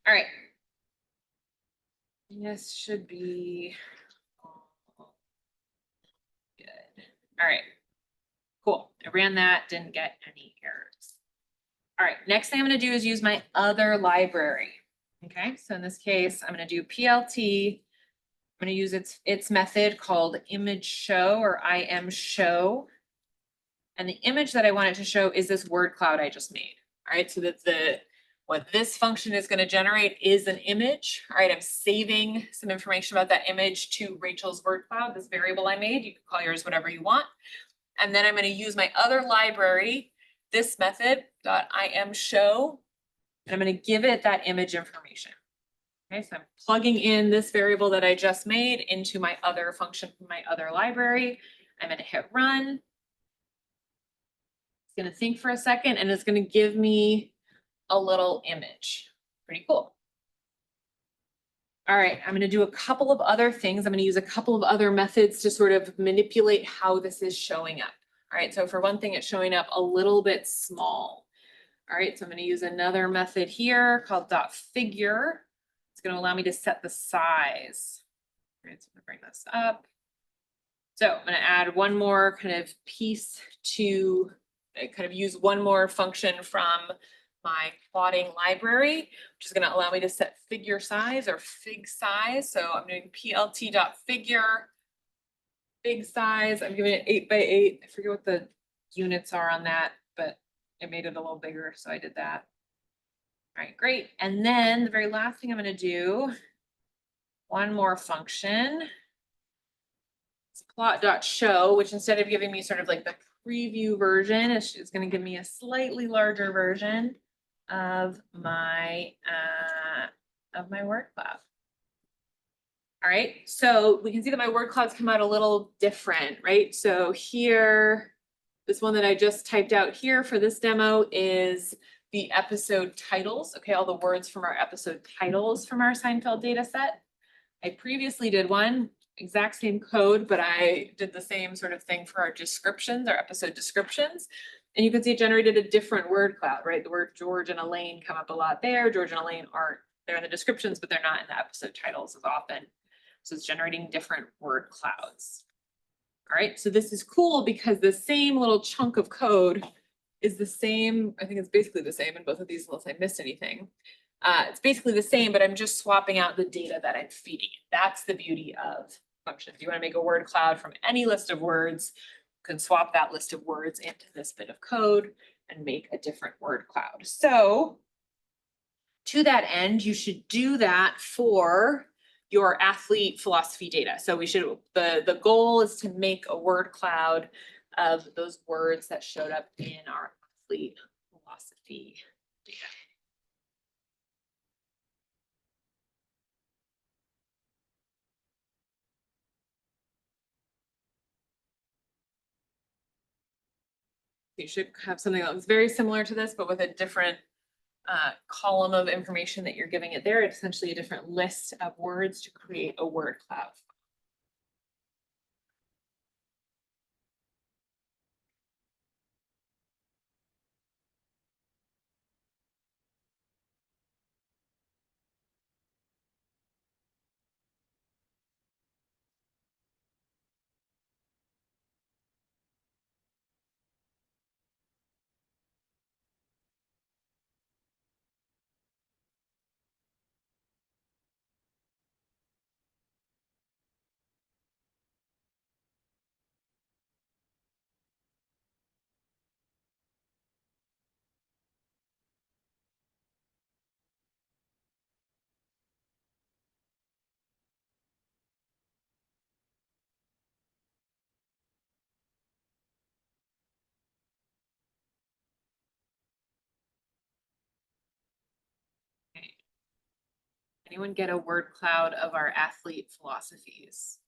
All right. This should be good. All right, cool. I ran that, didn't get any errors. All right, next thing I'm going to do is use my other library. Okay, so in this case, I'm going to do PLT. I'm going to use its method called image show or IM_show. And the image that I want it to show is this word cloud I just made. All right, so that's what this function is going to generate is an image. All right, I'm saving some information about that image to Rachel's word cloud, this variable I made. You can call yours whatever you want. And then I'm going to use my other library, this method .IM_show, and I'm going to give it that image information. Okay, so I'm plugging in this variable that I just made into my other function from my other library. I'm going to hit run. It's going to think for a second and it's going to give me a little image. Pretty cool. All right, I'm going to do a couple of other things. I'm going to use a couple of other methods to sort of manipulate how this is showing up. All right, so for one thing, it's showing up a little bit small. All right, so I'm going to use another method here called .figure. It's going to allow me to set the size. All right, so I'm going to bring this up. So I'm going to add one more kind of piece to kind of use one more function from my plotting library, which is going to allow me to set figure size or fig size. So I'm doing plt.figure fig size. I'm giving it 8x8. I forget what the units are on that, but it made it a little bigger, so I did that. All right, great. And then the very last thing I'm going to do, one more function. It's plot.show, which instead of giving me sort of like the preview version, it's going to give me a slightly larger version of my word cloud. All right, so we can see that my word clouds come out a little different, right? So here, this one that I just typed out here for this demo is the episode titles. Okay, all the words from our episode titles from our Seinfeld data set. I previously did one, exact same code, but I did the same sort of thing for our descriptions, our episode descriptions. And you can see it generated a different word cloud, right? The word George and Elaine come up a lot there. George and Elaine aren't, they're in the descriptions, but they're not in the episode titles as often. So it's generating different word clouds. All right, so this is cool because the same little chunk of code is the same, I think it's basically the same in both of these unless I missed anything. It's basically the same, but I'm just swapping out the data that I'm feeding. That's the beauty of functions. You want to make a word cloud from any list of words, you can swap that list of words into this bit of code and make a different word cloud. So to that end, you should do that for your athlete philosophy data. So the goal is to make a word cloud of those words that showed up in our athlete philosophy data. You should have something that looks very similar to this, but with a different column of information that you're giving it there. It's essentially a different list of words to create a word cloud. Okay. Anyone get a word cloud of our athlete philosophies?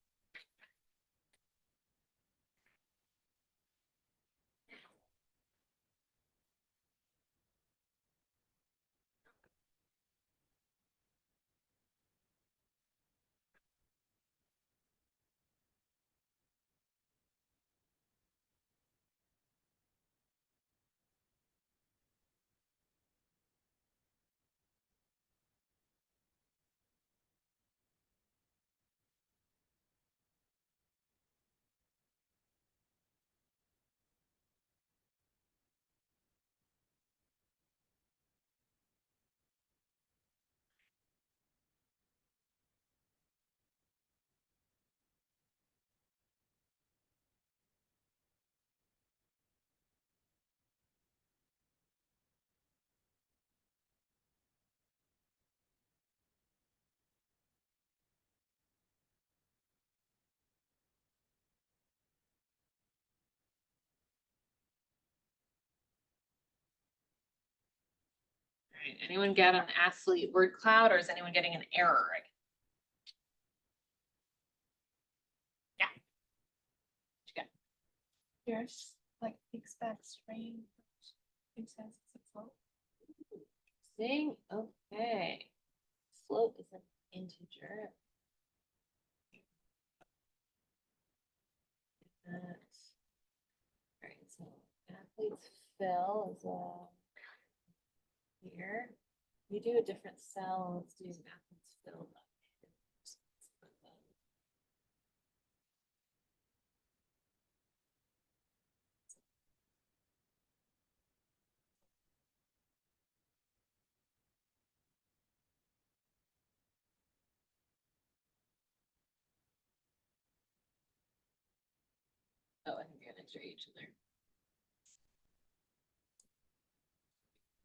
All right, anyone get an athlete word cloud or is anyone getting an error? Yeah. What you got? There's like expect string. It says it's a float. Sing, okay. Float is an integer. That's, all right, so athletes fill is here. We do a different cell, let's do athletes fill. Oh, I think I got an extra H in there.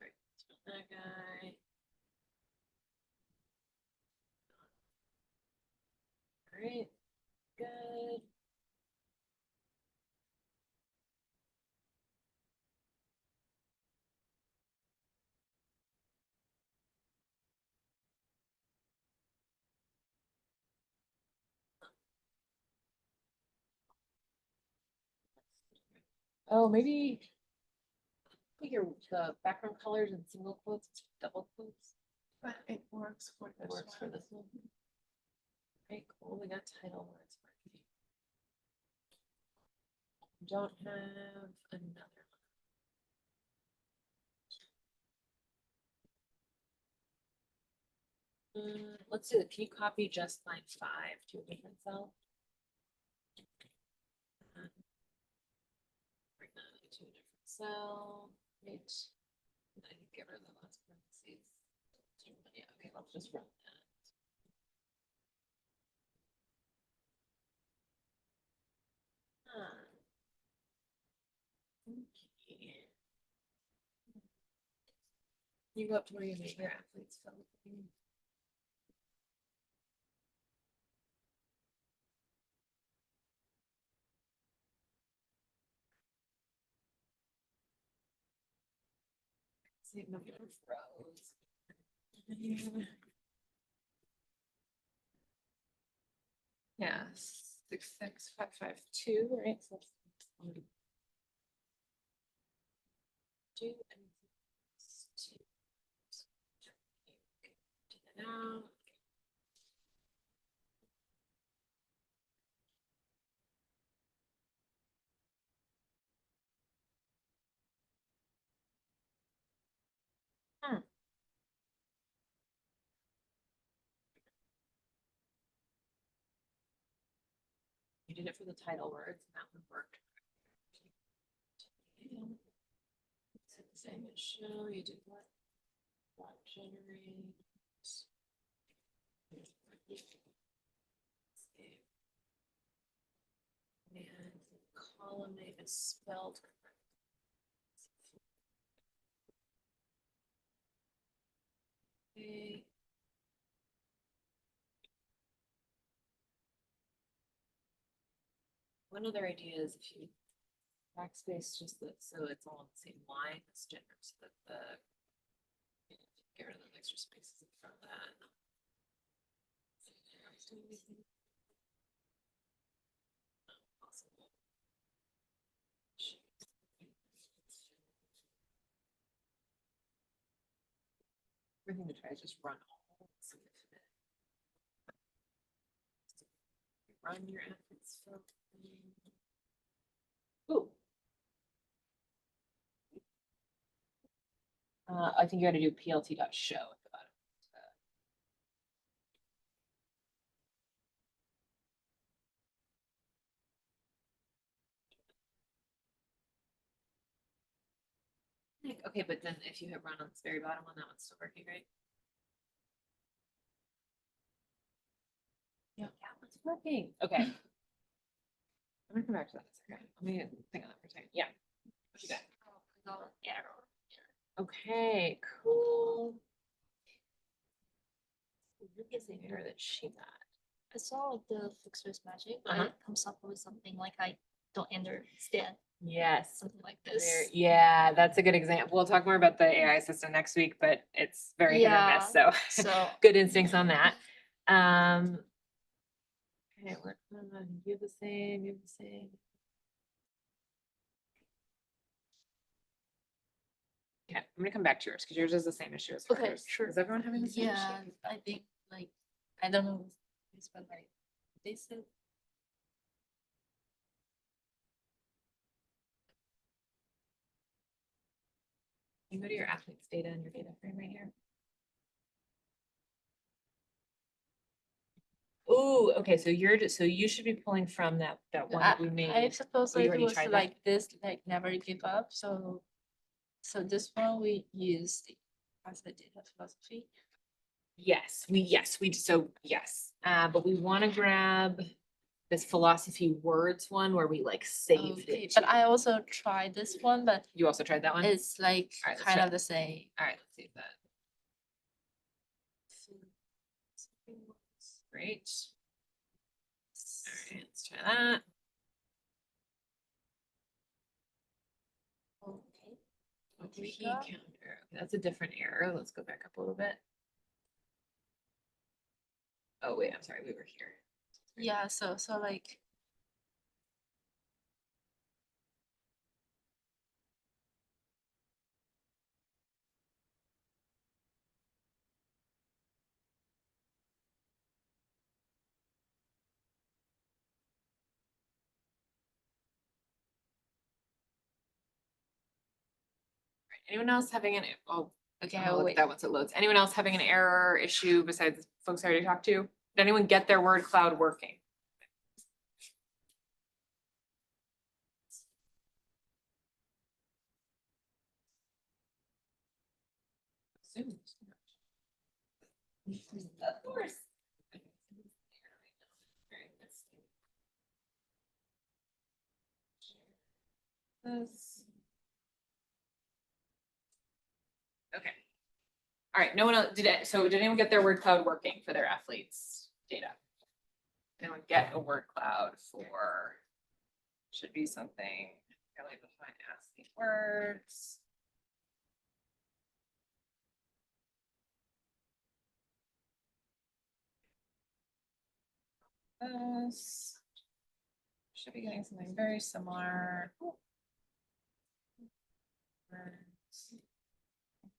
Right, let's fill that guy. All right, good. Oh, maybe your the background colors in single quotes, double quotes. But it works for That this works for one. this one. Okay, cool. We got title words. Don't have another one. Let's do it. Can you copy just line 5 to a different cell? Excel, right? I can get rid of the last parentheses. Yeah, okay, let's just run that. Okay. You go up to where you make your athletes feel. See if nobody ever froze. Yeah, 66552, right? So do and two. Do that now. You did it for the title words, and that one worked. It's the same as show, you did what? What generate. And column name is spelled correct. Okay. One other idea is if you backspace just that, so it's all on the same line, it's gender, so that the get rid of the extra spaces in front of that. Possible. Everything to try to just run all. See if it- Run your efforts. Ooh. I think you gotta do plt.show at the bottom. Okay, but then if you hit run on this very bottom one, that one's still working, right? Yeah, that one's working. Okay. I'm gonna come back to that in a second. Let me think on that for a second. Yeah. What you got? Error. Okay, cool. What is the error that she got? I saw like the fixer's magic, but Uh-huh. it comes up with something like I don't understand, Yes. something like There- this. Yeah, that's a good example. We'll talk more about the AI system next week, but it's very hit or miss, so So good instincts on that. Okay, what, you have the same, you have the same. Okay, I'm gonna come back to yours, because yours is the same issue as Okay, hers. sure. Is everyone having the same issue? yeah, I think like I don't know this, but like they said You go to your athletes data and your data frame right here. Ooh, okay, so so you should be pulling from that one that we made. I suppose Oh, you it already was tried that? like this, like never give up. So this one we used as the data philosophy. Yes, so yes, but we want to grab this philosophy words one where we like saved Okay, it. but to- I also tried this one, but You also tried that one? it's like Alright, let's kind try of the same. All right, let's see that. Great. All right, let's try that. Okay. What we key got? counter? Okay, that's a different error. Let's go back up a little bit. Oh, wait, I'm sorry, we were here. Yeah, so like Anyone else having an, oh, okay, I'll I'll look at wait. that once it loads. Anyone else having an error issue besides the folks I already talked to? Did anyone get their word cloud working? Zoom. Of course. This. Okay. All right, no one else, so did anyone get their word cloud working for their athletes data? Anyone get a word cloud for, should be something really define athlete words. This should be getting something very similar. Words.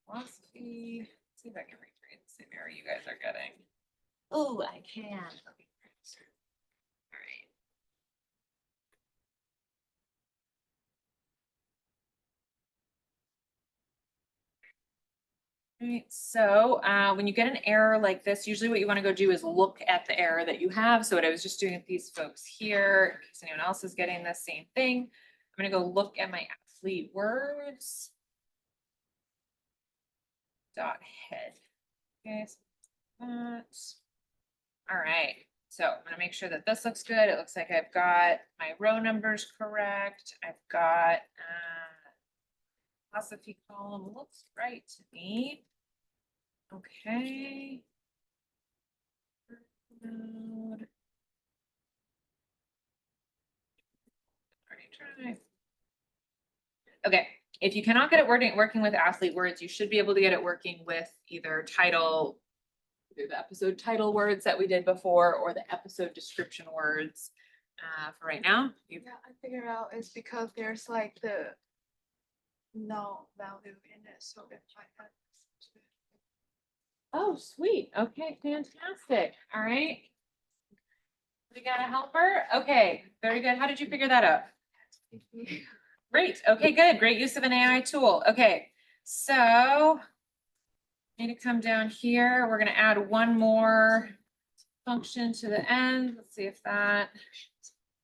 Philosophy. Let's see if I can recreate the same error you guys are getting. Oh, I can. All right. Right, so when you get an error like this, usually what you want to go do is look at the error that you have. So what I was just doing with these folks here, in case anyone else is getting the same thing, I'm going to go look at my athlete words. Dot head. Okay, so that's all right. So I'm gonna make sure that this looks good. It looks like I've got my row numbers correct. I've got philosophy column looks right to me. Okay. Node. Try. Okay, if you cannot get it working with athlete words, you should be able to get it working with either title, either the episode title words that we did before or the episode description words. For right now, Yeah, I figured out it's because there's like the no value in it, so if I add this to it. oh, sweet. Okay, fantastic. All right. We got a helper. Okay, very good. How did you figure that out? Great. Okay, good. Great use of an AI tool. Okay, so need to come down here. We're going to add one more function to the end. Let's see if that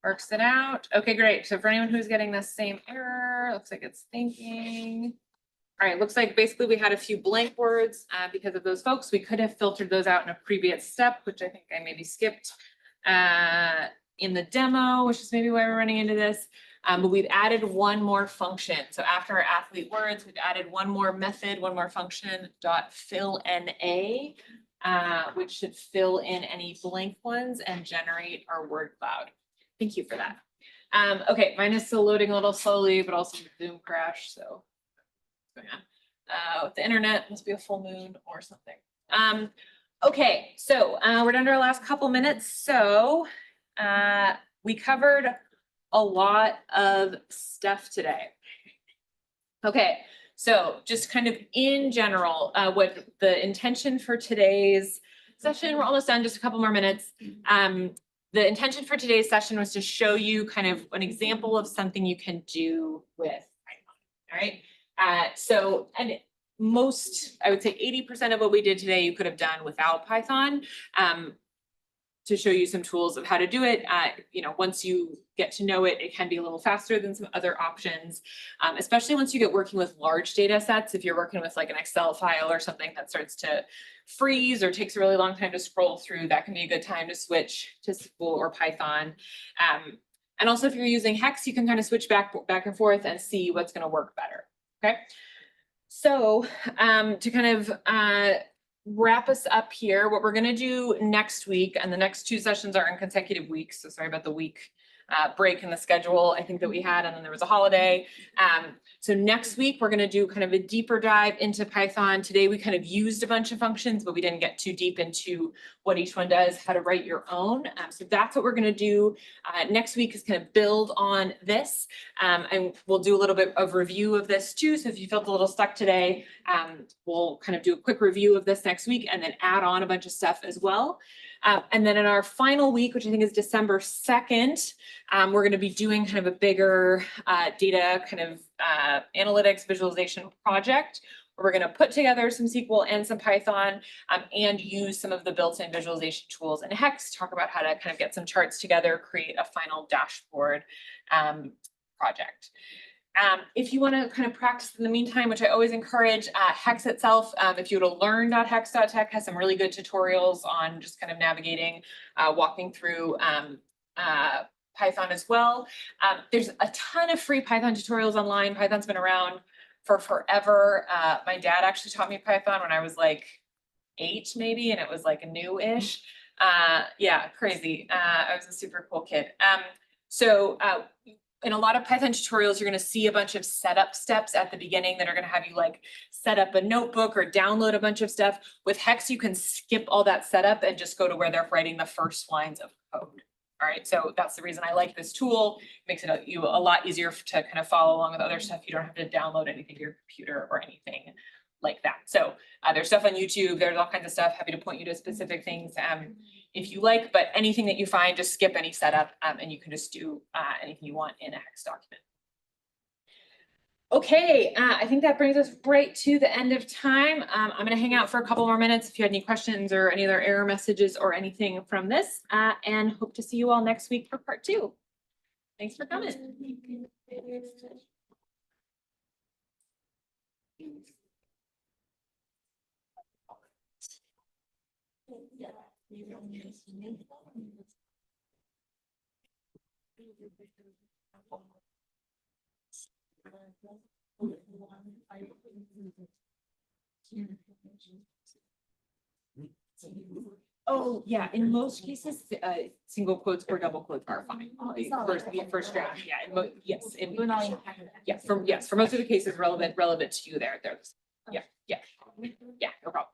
works it out. Okay, great. So for anyone who's getting the same error, looks like it's thinking. All right, looks like basically we had a few blank words because of those folks. We could have filtered those out in a previous step, which I think I maybe skipped in the demo, which is maybe why we're running into this. But we've added one more function. So after our athlete words, we've added one more method, one more function, dot fill NA, which should fill in any blank ones and generate our word cloud. Thank you for that. Okay, mine is still loading a little slowly, but also the Zoom crash. So what's going on? With the internet, must be a full moon or something. Okay, so we're down to our last couple minutes. So we covered a lot of stuff today. Okay, so just kind of in general, what the intention for today's session, we're almost done, just a couple more minutes. The intention for today's session was to show you kind of an example of something you can do with Python, all right? So, and most, I would say 80% of what we did today, you could have done without Python. To show you some tools of how to do it. You know, once you get to know it, it can be a little faster than some other options, especially once you get working with large data sets. If you're working with like an Excel file or something that starts to freeze or takes a really long time to scroll through, that can be a good time to switch to SQL or Python. And also if you're using Hex, you can kind of switch back and forth and see what's going to work better. Okay. So to kind of wrap us up here, what we're going to do next week, and the next two sessions are in consecutive weeks, so sorry about the week break in the schedule I think that we had, and then there was a holiday. So next week we're going to do kind of a deeper dive into Python. Today we kind of used a bunch of functions, but we didn't get too deep into what each one does, how to write your own. So that's what we're going to do next week, is kind of build on this, and we'll do a little bit of review of this too. So if you felt a little stuck today, we'll kind of do a quick review of this next week and then add on a bunch of stuff as well. And then in our final week, which I think is December 2nd, we're going to be doing kind of a bigger data kind of analytics visualization project, where we're going to put together some SQL and some Python and use some of the built-in visualization tools in Hex, talk about how to kind of get some charts together, create a final dashboard project. If you want to kind of practice in the meantime, which I always encourage, Hex itself, if you go to learn.hex.tech, has some really good tutorials on just kind of navigating, walking through Python as well. There's a ton of free Python tutorials online. Python's been around for forever. My dad actually taught me Python when I was like 8 maybe, and it was like a new-ish. Yeah, crazy. I was a super cool kid. In a lot of Python tutorials, you're going to see a bunch of setup steps at the beginning that are going to have you like set up a notebook or download a bunch of stuff. With Hex, you can skip all that setup and just go to where they're writing the first lines of code. All right, so that's the reason I like this tool. It makes it a lot easier to kind of follow along with other stuff. You don't have to download anything to your computer or anything like that. So there's stuff on YouTube. There's all kinds of stuff. Happy to point you to specific things if you like, but anything that you find, just skip any setup and you can just do anything you want in a Hex document. Okay, I think that brings us right to the end of time. I'm going to hang out for a couple more minutes if you had any questions or any other error messages or anything from this, and hope to see you all next week for part 2. Thanks for coming. Oh, yeah, in most cases, single quotes or double quotes are fine. First draft, yeah, yes, for most of the cases relevant to you there, yeah, no problem.